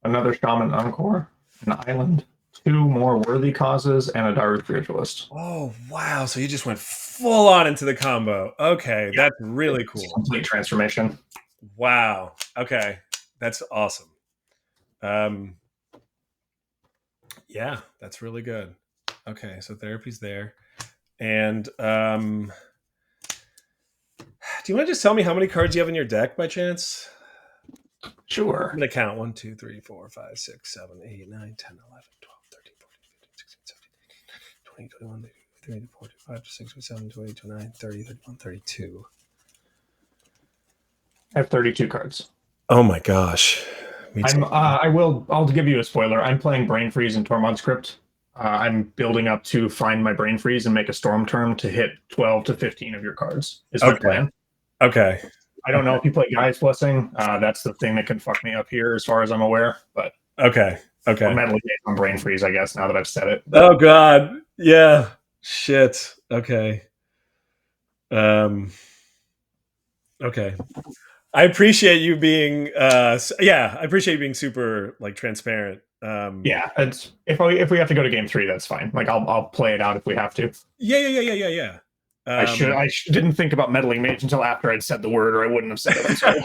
another Shaman Encore, an island, 2 more Worthy Causes, and a Daru Spiritualist. Oh, wow. So you just went full on into the combo. Okay. Yeah. That's really cool. Complete transformation. Wow. Okay. That's awesome. Yeah, that's really good. Okay. So therapy's there. And do you want to just tell me how many cards you have in your deck by chance? Sure. I'm going to count 1, 2, 3, 4, 5, 6, 7, 8, 9, 10, 11, 12, 13, 14, 15, 16, 17, 18, 20, 21, 22, 23, 24, 25, 26, 27, 28, 29, 30, 31, 32. I have 32 cards. Oh my gosh. I'll give you a spoiler. I'm playing Brain Freeze and Tormod Script. I'm building up to find my Brain Freeze and make a Storm Term to hit 12 to 15 of your cards. Is my plan. Okay. I don't know if you play Guy's Blessing. That's the thing that can fuck me up here, as far as I'm aware. But okay. I'm mentally on Brain Freeze, I guess. Now that I've said it. Oh god. Yeah. Shit. Okay. Okay. I appreciate you being. I appreciate you being super like transparent. Yeah, it's if we have to go to game 3, that's fine. Like I'll play it out if we have to. Yeah. I didn't think about Meddling Mage until after I'd said the word, or I wouldn't have said it. I'm sorry.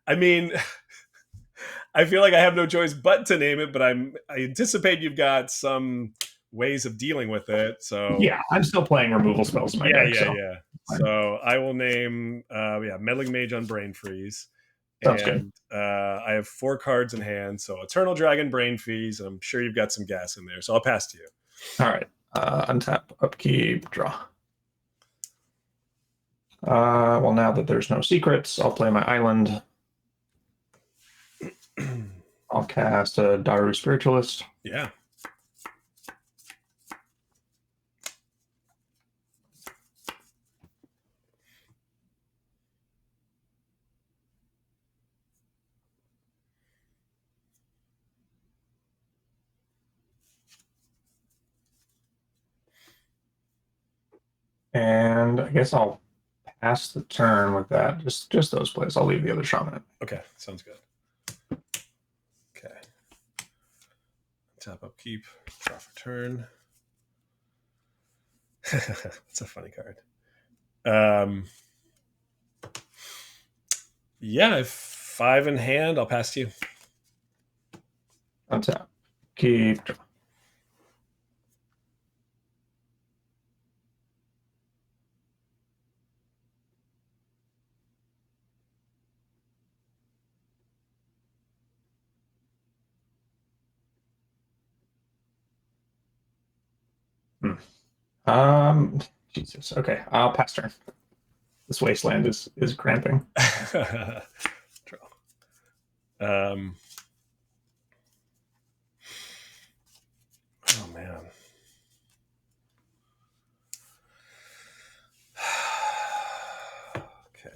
I mean, I feel like I have no choice but to name it, but I anticipate you've got some ways of dealing with it. So Yeah, I'm still playing removal spells in my yeah, deck, yeah, so yeah. fine. So I will name Meddling Mage on Brain Freeze. Sounds good. And I have 4 cards in hand. So Eternal Dragon, Brain Freeze, and I'm sure you've got some gas in there. So I'll pass to you. All right. Untap, upkeep, draw. Well, now that there's no secrets, I'll play my island. I'll cast a Daru Spiritualist. Yeah. And I guess I'll pass the turn with that. Just those plays. I'll leave the other shaman. Okay, sounds good. Okay. Tap upkeep, draw for turn. That's a funny card. Yeah, if 5 in hand, I'll pass to you. Untap. Keep, draw. Jesus. Okay, I'll pass turn. This wasteland is cramping. Draw. Oh man. Okay.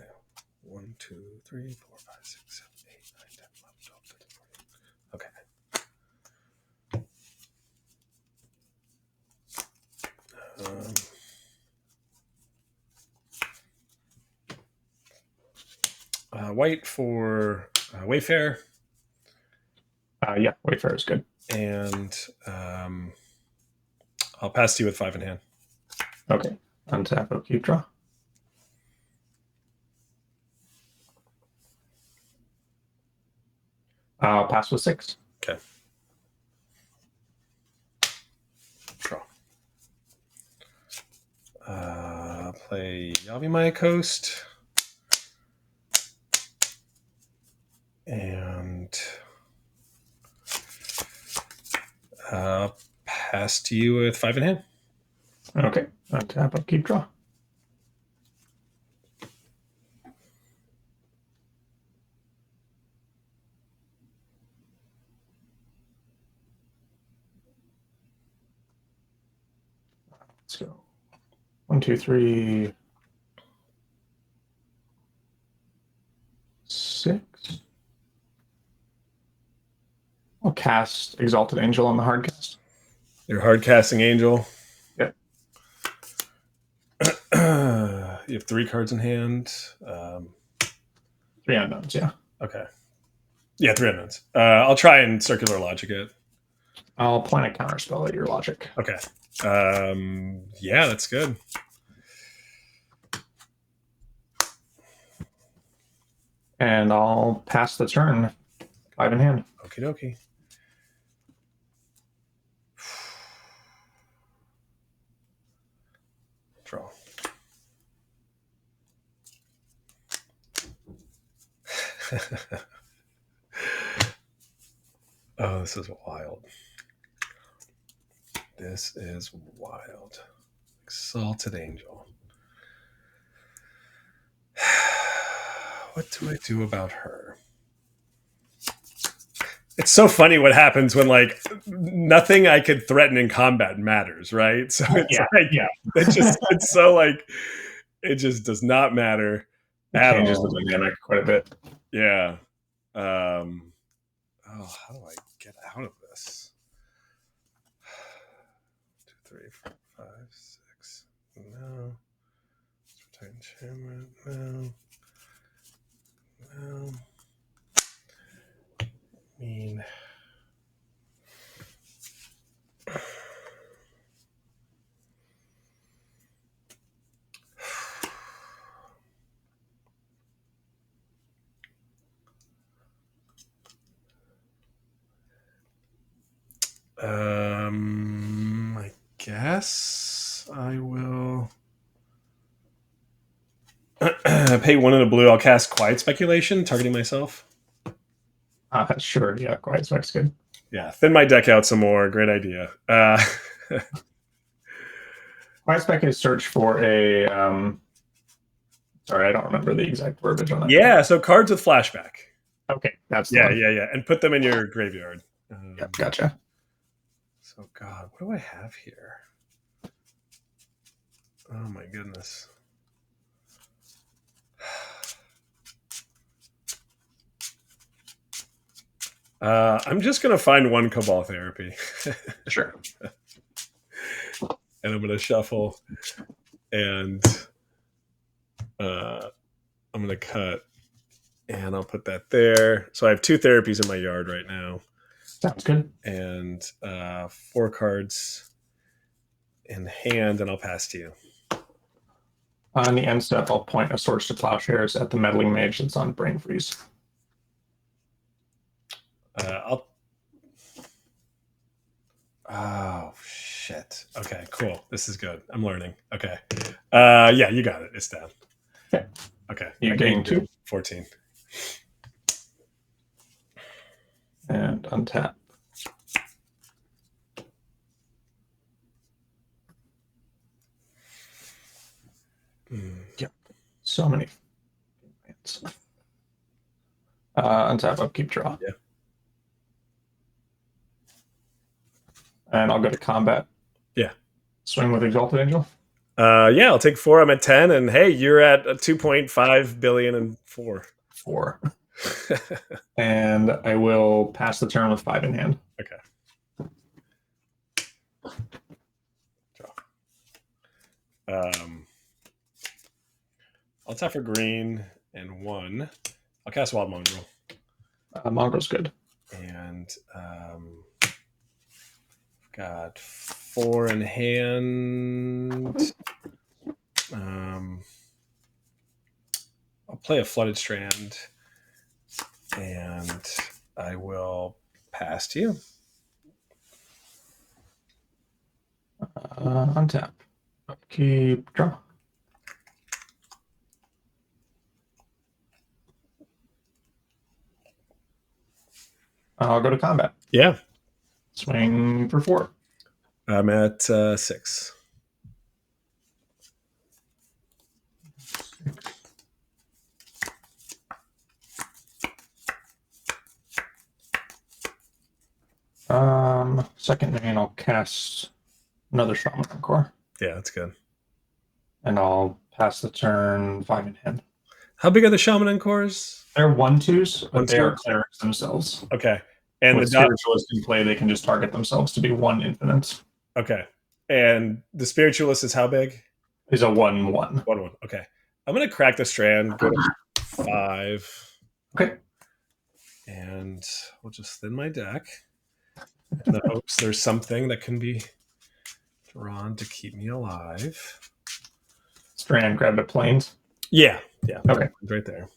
1, 2, 3, 4, 5, 6, 7, 8, 9, 10, 11, 12, 13, 14. Okay. White for Wayfair. Yeah, Wayfair is good. And I'll pass to you with 5 in hand. Okay. Untap, upkeep, draw. I'll pass with 6. Okay. Draw. Play Javi Maya Coast. And pass to you with 5 in hand. Okay. Untap, upkeep, draw. Let's go. 1, 2, 3, 6. I'll cast Exalted Angel on the hard cast. Your hard casting angel. Yep. You have 3 cards in hand. 3 unknowns, yeah. Okay. Yeah, 3 unknowns. I'll try and circular logic it. I'll plant a counterspell at your logic. Okay. Yeah, that's good. And I'll pass the turn. 5 in hand. Okie dokie. Draw. Oh, this is wild. This is wild. Exalted Angel. What do I do about her? It's so funny what happens when like nothing I could threaten in combat matters, right? So it's it's so like it just does not matter It at changes all. the dynamic quite a bit. Yeah. How do I get out of this? 2, 3, 4, 5, 6. No. Titan Enchantment. No. No. I mean. guess I will pay 1 in a blue. I'll cast Quiet Speculation, targeting myself. Sure. Yeah, Quiet Spec's good. Yeah, thin my deck out some more. Great idea. Quiet Spec is search for a. Sorry, I don't remember the exact verbiage on that. Yeah, so cards with flashback. Okay, that's the Yeah, one. yeah, and put them in your graveyard. Yep, gotcha. So, God, what do I have here? Oh my goodness. I'm just gonna find one Cabal Therapy. Sure. And I'm gonna shuffle, and I'm gonna cut, and I'll put that there. So I have 2 therapies in my yard right now. Sounds good. And 4 cards in hand, and I'll pass to you. On the end step, I'll point a Swords to Plowshares at the Meddling Mage that's on Brain Freeze. Oh, shit. Okay, cool. This is good. I'm learning. Okay. Yeah, you got it. It's down. Okay. You gain 2. 14. And untap. Yep. So many. Untap, upkeep, draw. Yeah. And I'll go to combat. Yeah. Swing with Exalted Angel. Yeah, I'll take 4. I'm at 10, and hey, you're at 2.5 billion and 4. 4. And I will pass the turn with 5 in hand. Okay. Draw. I'll tap for green and 1. I'll cast Wild Mongrel. Mongrel's good. And got 4 in hand. I'll play a Flooded Strand, and I will pass to you. Untap. Upkeep, draw. I'll go to combat. Yeah. Swing for 4. I'm at 6. Second main, I'll cast another Shaman Encore. Yeah, that's good. And I'll pass the turn 5 in hand. How big are the Shaman Encores? They're 1/2s, but they are 1/2s? clerics themselves. Okay. And with the Spiritualist in play, they can just target themselves to be 1 infinite. Okay. And the Spiritualist is how big? Is a 1/1. 1/1. Okay. I'm going to crack the strand, go to 5. Okay. And we'll just thin my deck in the hopes there's something that can be drawn to keep me alive. Strand, grab the planes. Yeah. Yeah. Okay. Right there.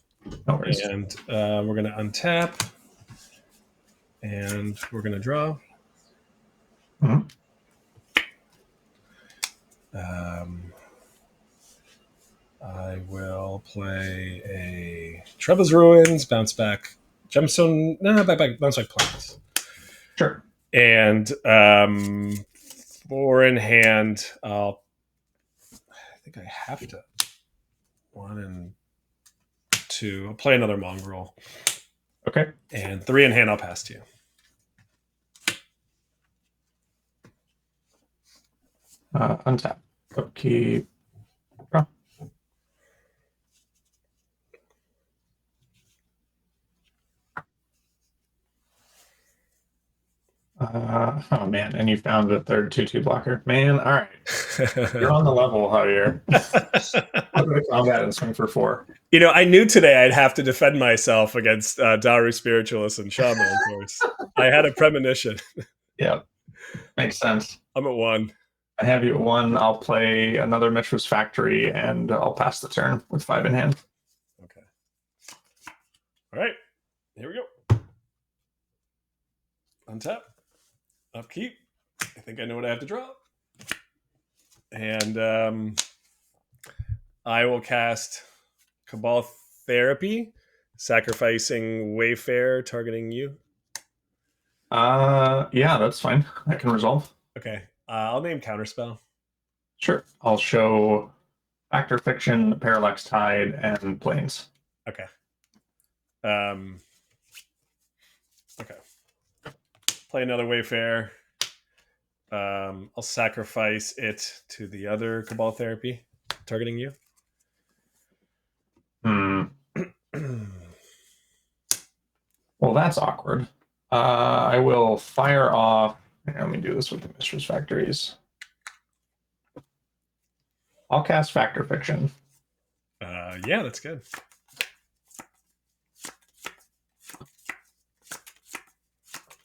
No worries. And we're going to untap. And we're going to draw. Mm-hmm. I will play a Treva's Ruins, bounce back, Gemstone, bounce back Plains. Sure. And 4 in hand, I think I have to. 1 and 2. I'll play another Mongrel. Okay. And 3 in hand, I'll pass to you. Untap. Upkeep. Draw. Oh man, and you found the third 2/2 blocker. Man, all right. You're on the level, Javier. I'll go to combat and swing for 4. You know, I knew today I'd have to defend myself against Daru Spiritualist and Shaman, of course. I had a premonition. Yeah, makes sense. I'm at 1. I have you at 1. I'll play another Mishra's Factory, and I'll pass the turn with 5 in hand. Okay. All right. Here we go. Untap. Upkeep. I think I know what I have to draw. And I will cast Cabal Therapy, sacrificing Wayfair, targeting you. Yeah, that's fine. I can resolve. Okay. I'll name Counterspell. Sure. I'll show Factor Fiction, Parallax Tide, and Planes. Okay. Okay. Play another Wayfair. I'll sacrifice it to the other Cabal Therapy, targeting you. Well, that's awkward. I will fire off. Let me do this with the Mistress Factories. I'll cast Factor Fiction. Yeah, that's good.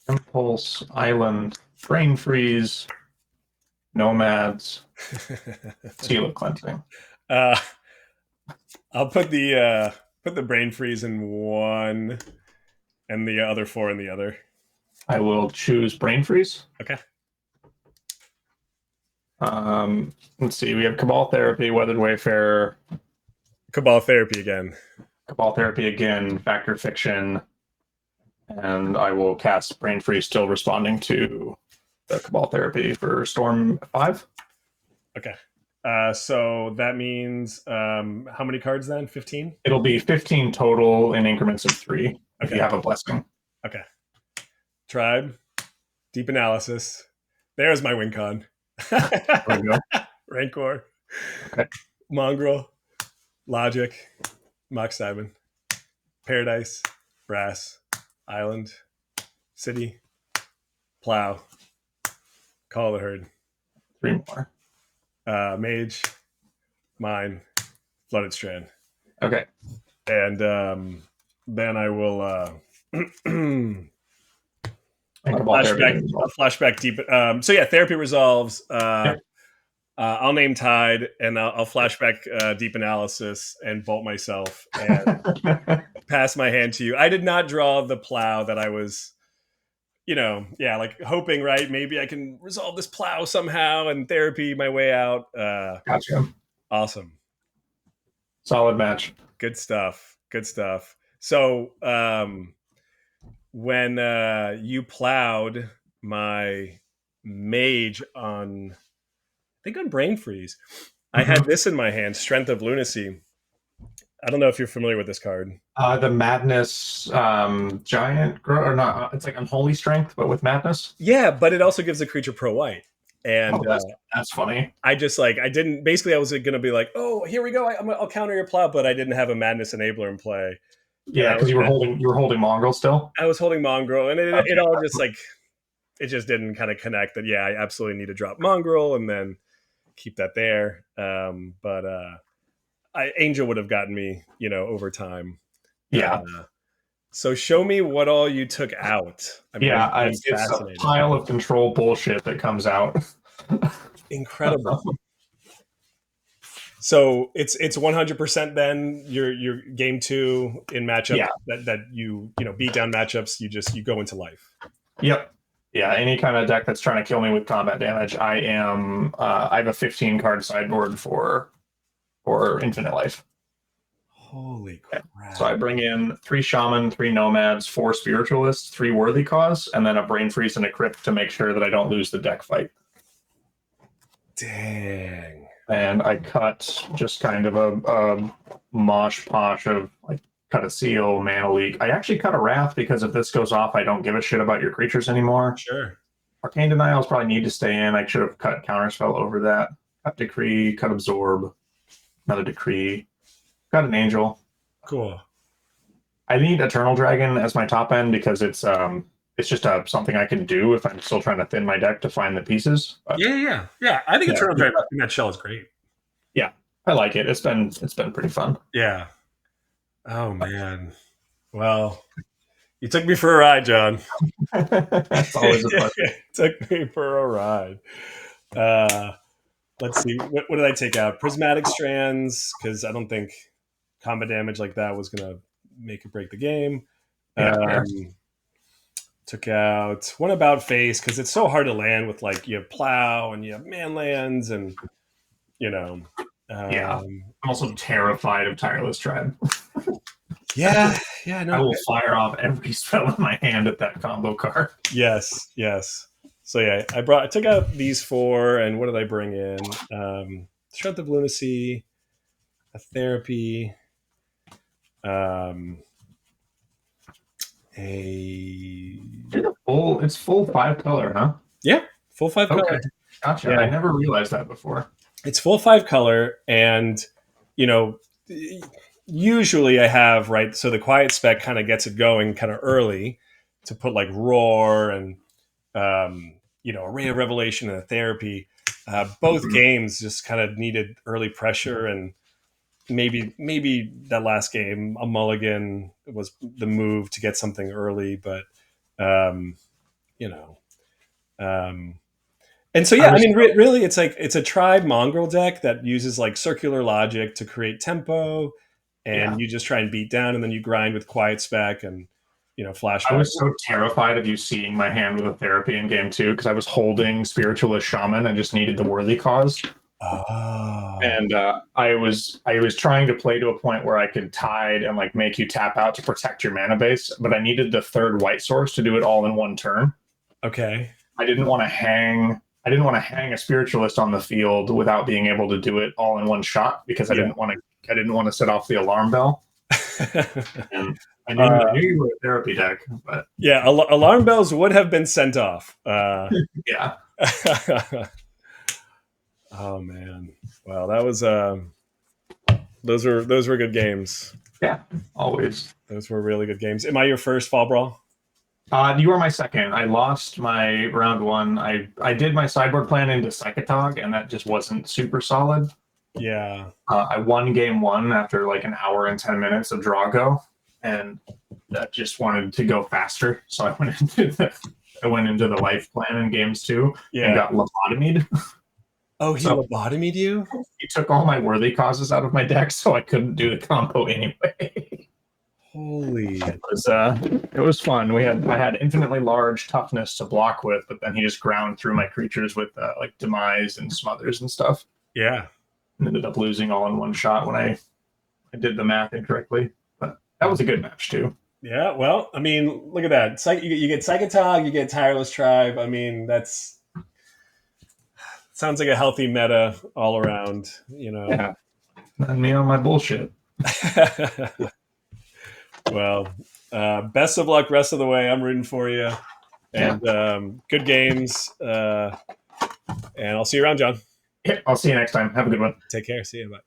Impulse, Island, Brain Freeze, Nomads, Seal of Cleansing. I'll put the Brain Freeze in one, and the other 4 in the other. I will choose Brain Freeze. Okay. Let's see. We have Cabal Therapy, Weathered Wayfarer, Cabal Therapy again. Cabal Therapy again, Factor Fiction, and I will cast Brain Freeze, still responding to the Cabal Therapy for Storm 5. Okay. So that means how many cards then? 15? It'll be 15 total in increments of 3 if you have a blessing. Okay. Tribe, Deep Analysis. There's my win con. There we go. Rancor. Okay. Mongrel. Logic. Mox Diamond. Paradise. Brass. Island. City. Plow. Call the Herd. 3 more. Mage. Mine. Flooded Strand. Okay. And then I will flashback deep. So yeah, therapy resolves. Yep. I'll name Tide, and I'll flashback Deep Analysis and bolt myself and pass my hand to you. I did not draw the plow that I was, like hoping, right? Maybe I can resolve this plow somehow and therapy my way out. Gotcha. Awesome. Solid match. Good stuff. So when you plowed my mage on, I think on Brain Freeze, I had this in my hand, Strength of Lunacy. I don't know if you're familiar with this card. The Madness Giant, or not? It's like Unholy Strength, but with Madness. Yeah, but it also gives the creature pro white. And that's funny. I just I was going to be like, oh, here we go. I'll counter your plow, but I didn't have a Madness Enabler in play. Yeah, because you were holding Mongrel still. I was holding Mongrel, and it all just it just didn't kind of connect that. Yeah, I absolutely need to drop Mongrel and then keep that there. But Angel would have gotten me, over time. Yeah. So show me what all you took out. It's a pile of control bullshit that comes out. Incredible. So it's 100% then your game 2 in matchup that you beat down matchups, you go into life. Yep. Yeah, any kind of deck that's trying to kill me with combat damage, I have a 15 card sideboard for infinite life. Holy crap. So I bring in 3 Shaman, 3 Nomads, 4 Spiritualists, 3 Worthy Cause, and then a Brain Freeze and a Crypt to make sure that I don't lose the deck fight. Dang. And I cut just kind of a mosh posh of cut a Seal, Mana Leak. I actually cut a Wrath because if this goes off, I don't give a shit about your creatures anymore. Sure. Arcane Denials probably need to stay in. I should have cut Counterspell over that. Cut Decree, cut Absorb, another Decree. Got an Angel. Cool. I need Eternal Dragon as my top end because it's just something I can do if I'm still trying to thin my deck to find the pieces. But, yeah. I think Eternal Dragon in that shell is great. Yeah, I like it. It's been pretty fun. Yeah. Oh man. Well, you took me for a ride, John. That's always a pleasure. Took me for a ride. Let's see. What did I take out? Prismatic Strands, because I don't think combat damage like that was going to make or break the game. Took out One About Face, because it's so hard to land with you have Plow and you have Man Lands, and you know. Yeah. I'm also terrified of Tireless Tribe. Yeah, yeah, I no, will fire off every spell in my hand at that combo card. yes, yes. So yeah, I took out these four, and what did I bring in? Strength of Lunacy, a therapy, um, a It's full 5 color, huh? yeah, full five Okay. color. Gotcha. I Yeah, never realized that before. it's full five color, and you know, usually I have right. So the quiet spec kind of gets it going kind of early to put like roar and a ray of revelation and a therapy. Both Mhm. games just kind of needed early pressure, and maybe that last game a mulligan was the move to get something early, but um, you know. Um, and so I yeah, I was mean, really, it's a tribe mongrel deck that uses like circular logic to create tempo, yeah. and you just try and beat down, and then you grind with quiet spec and I flashback. was so terrified of you seeing my hand with a therapy in game two because I was holding Spiritualist Shaman and just needed the worthy cause. Oh, And I was trying to play to a point where I could tide and like make you tap out to protect your mana base, but I needed the third white source to do it all in one turn. okay. I didn't want to hang. I didn't want to hang a spiritualist on the field without being able to do it all in one shot because I Yeah. didn't want to. I didn't want to set off the alarm bell. And I uh, knew you were a therapy deck, but yeah, alarm bells would have been sent off. yeah, Oh man, well that was those were good games. yeah, always. Those were really good games. Am I your first fall brawl? You were my second. I lost my round one. I did my sideboard plan into Psychotog, and that just wasn't super solid. Yeah. I won game one after like an hour and 10 minutes of Drago, and that just wanted to go faster. So I went into the life plan in games two and Yeah. got lobotomied. Oh, he So lobotomied you? he took all my worthy causes out of my deck, so I couldn't do the combo anyway. Holy. It was fun. I had infinitely large toughness to block with, but then he just ground through my creatures with like demise and smothers and stuff. Yeah. And ended up losing all in one shot when I did the math incorrectly. But that was a good match too. Yeah. Well, I mean, look at that. You get Psychotog, you get Tireless Tribe. I mean, that's sounds like a healthy meta all around. Yeah, and me on my bullshit. Well, best of luck rest of the way. I'm rooting for you. Yeah. And good games. And I'll see you around, John. Yeah, I'll see you next time. Have a good one. Take care. See you. Bye.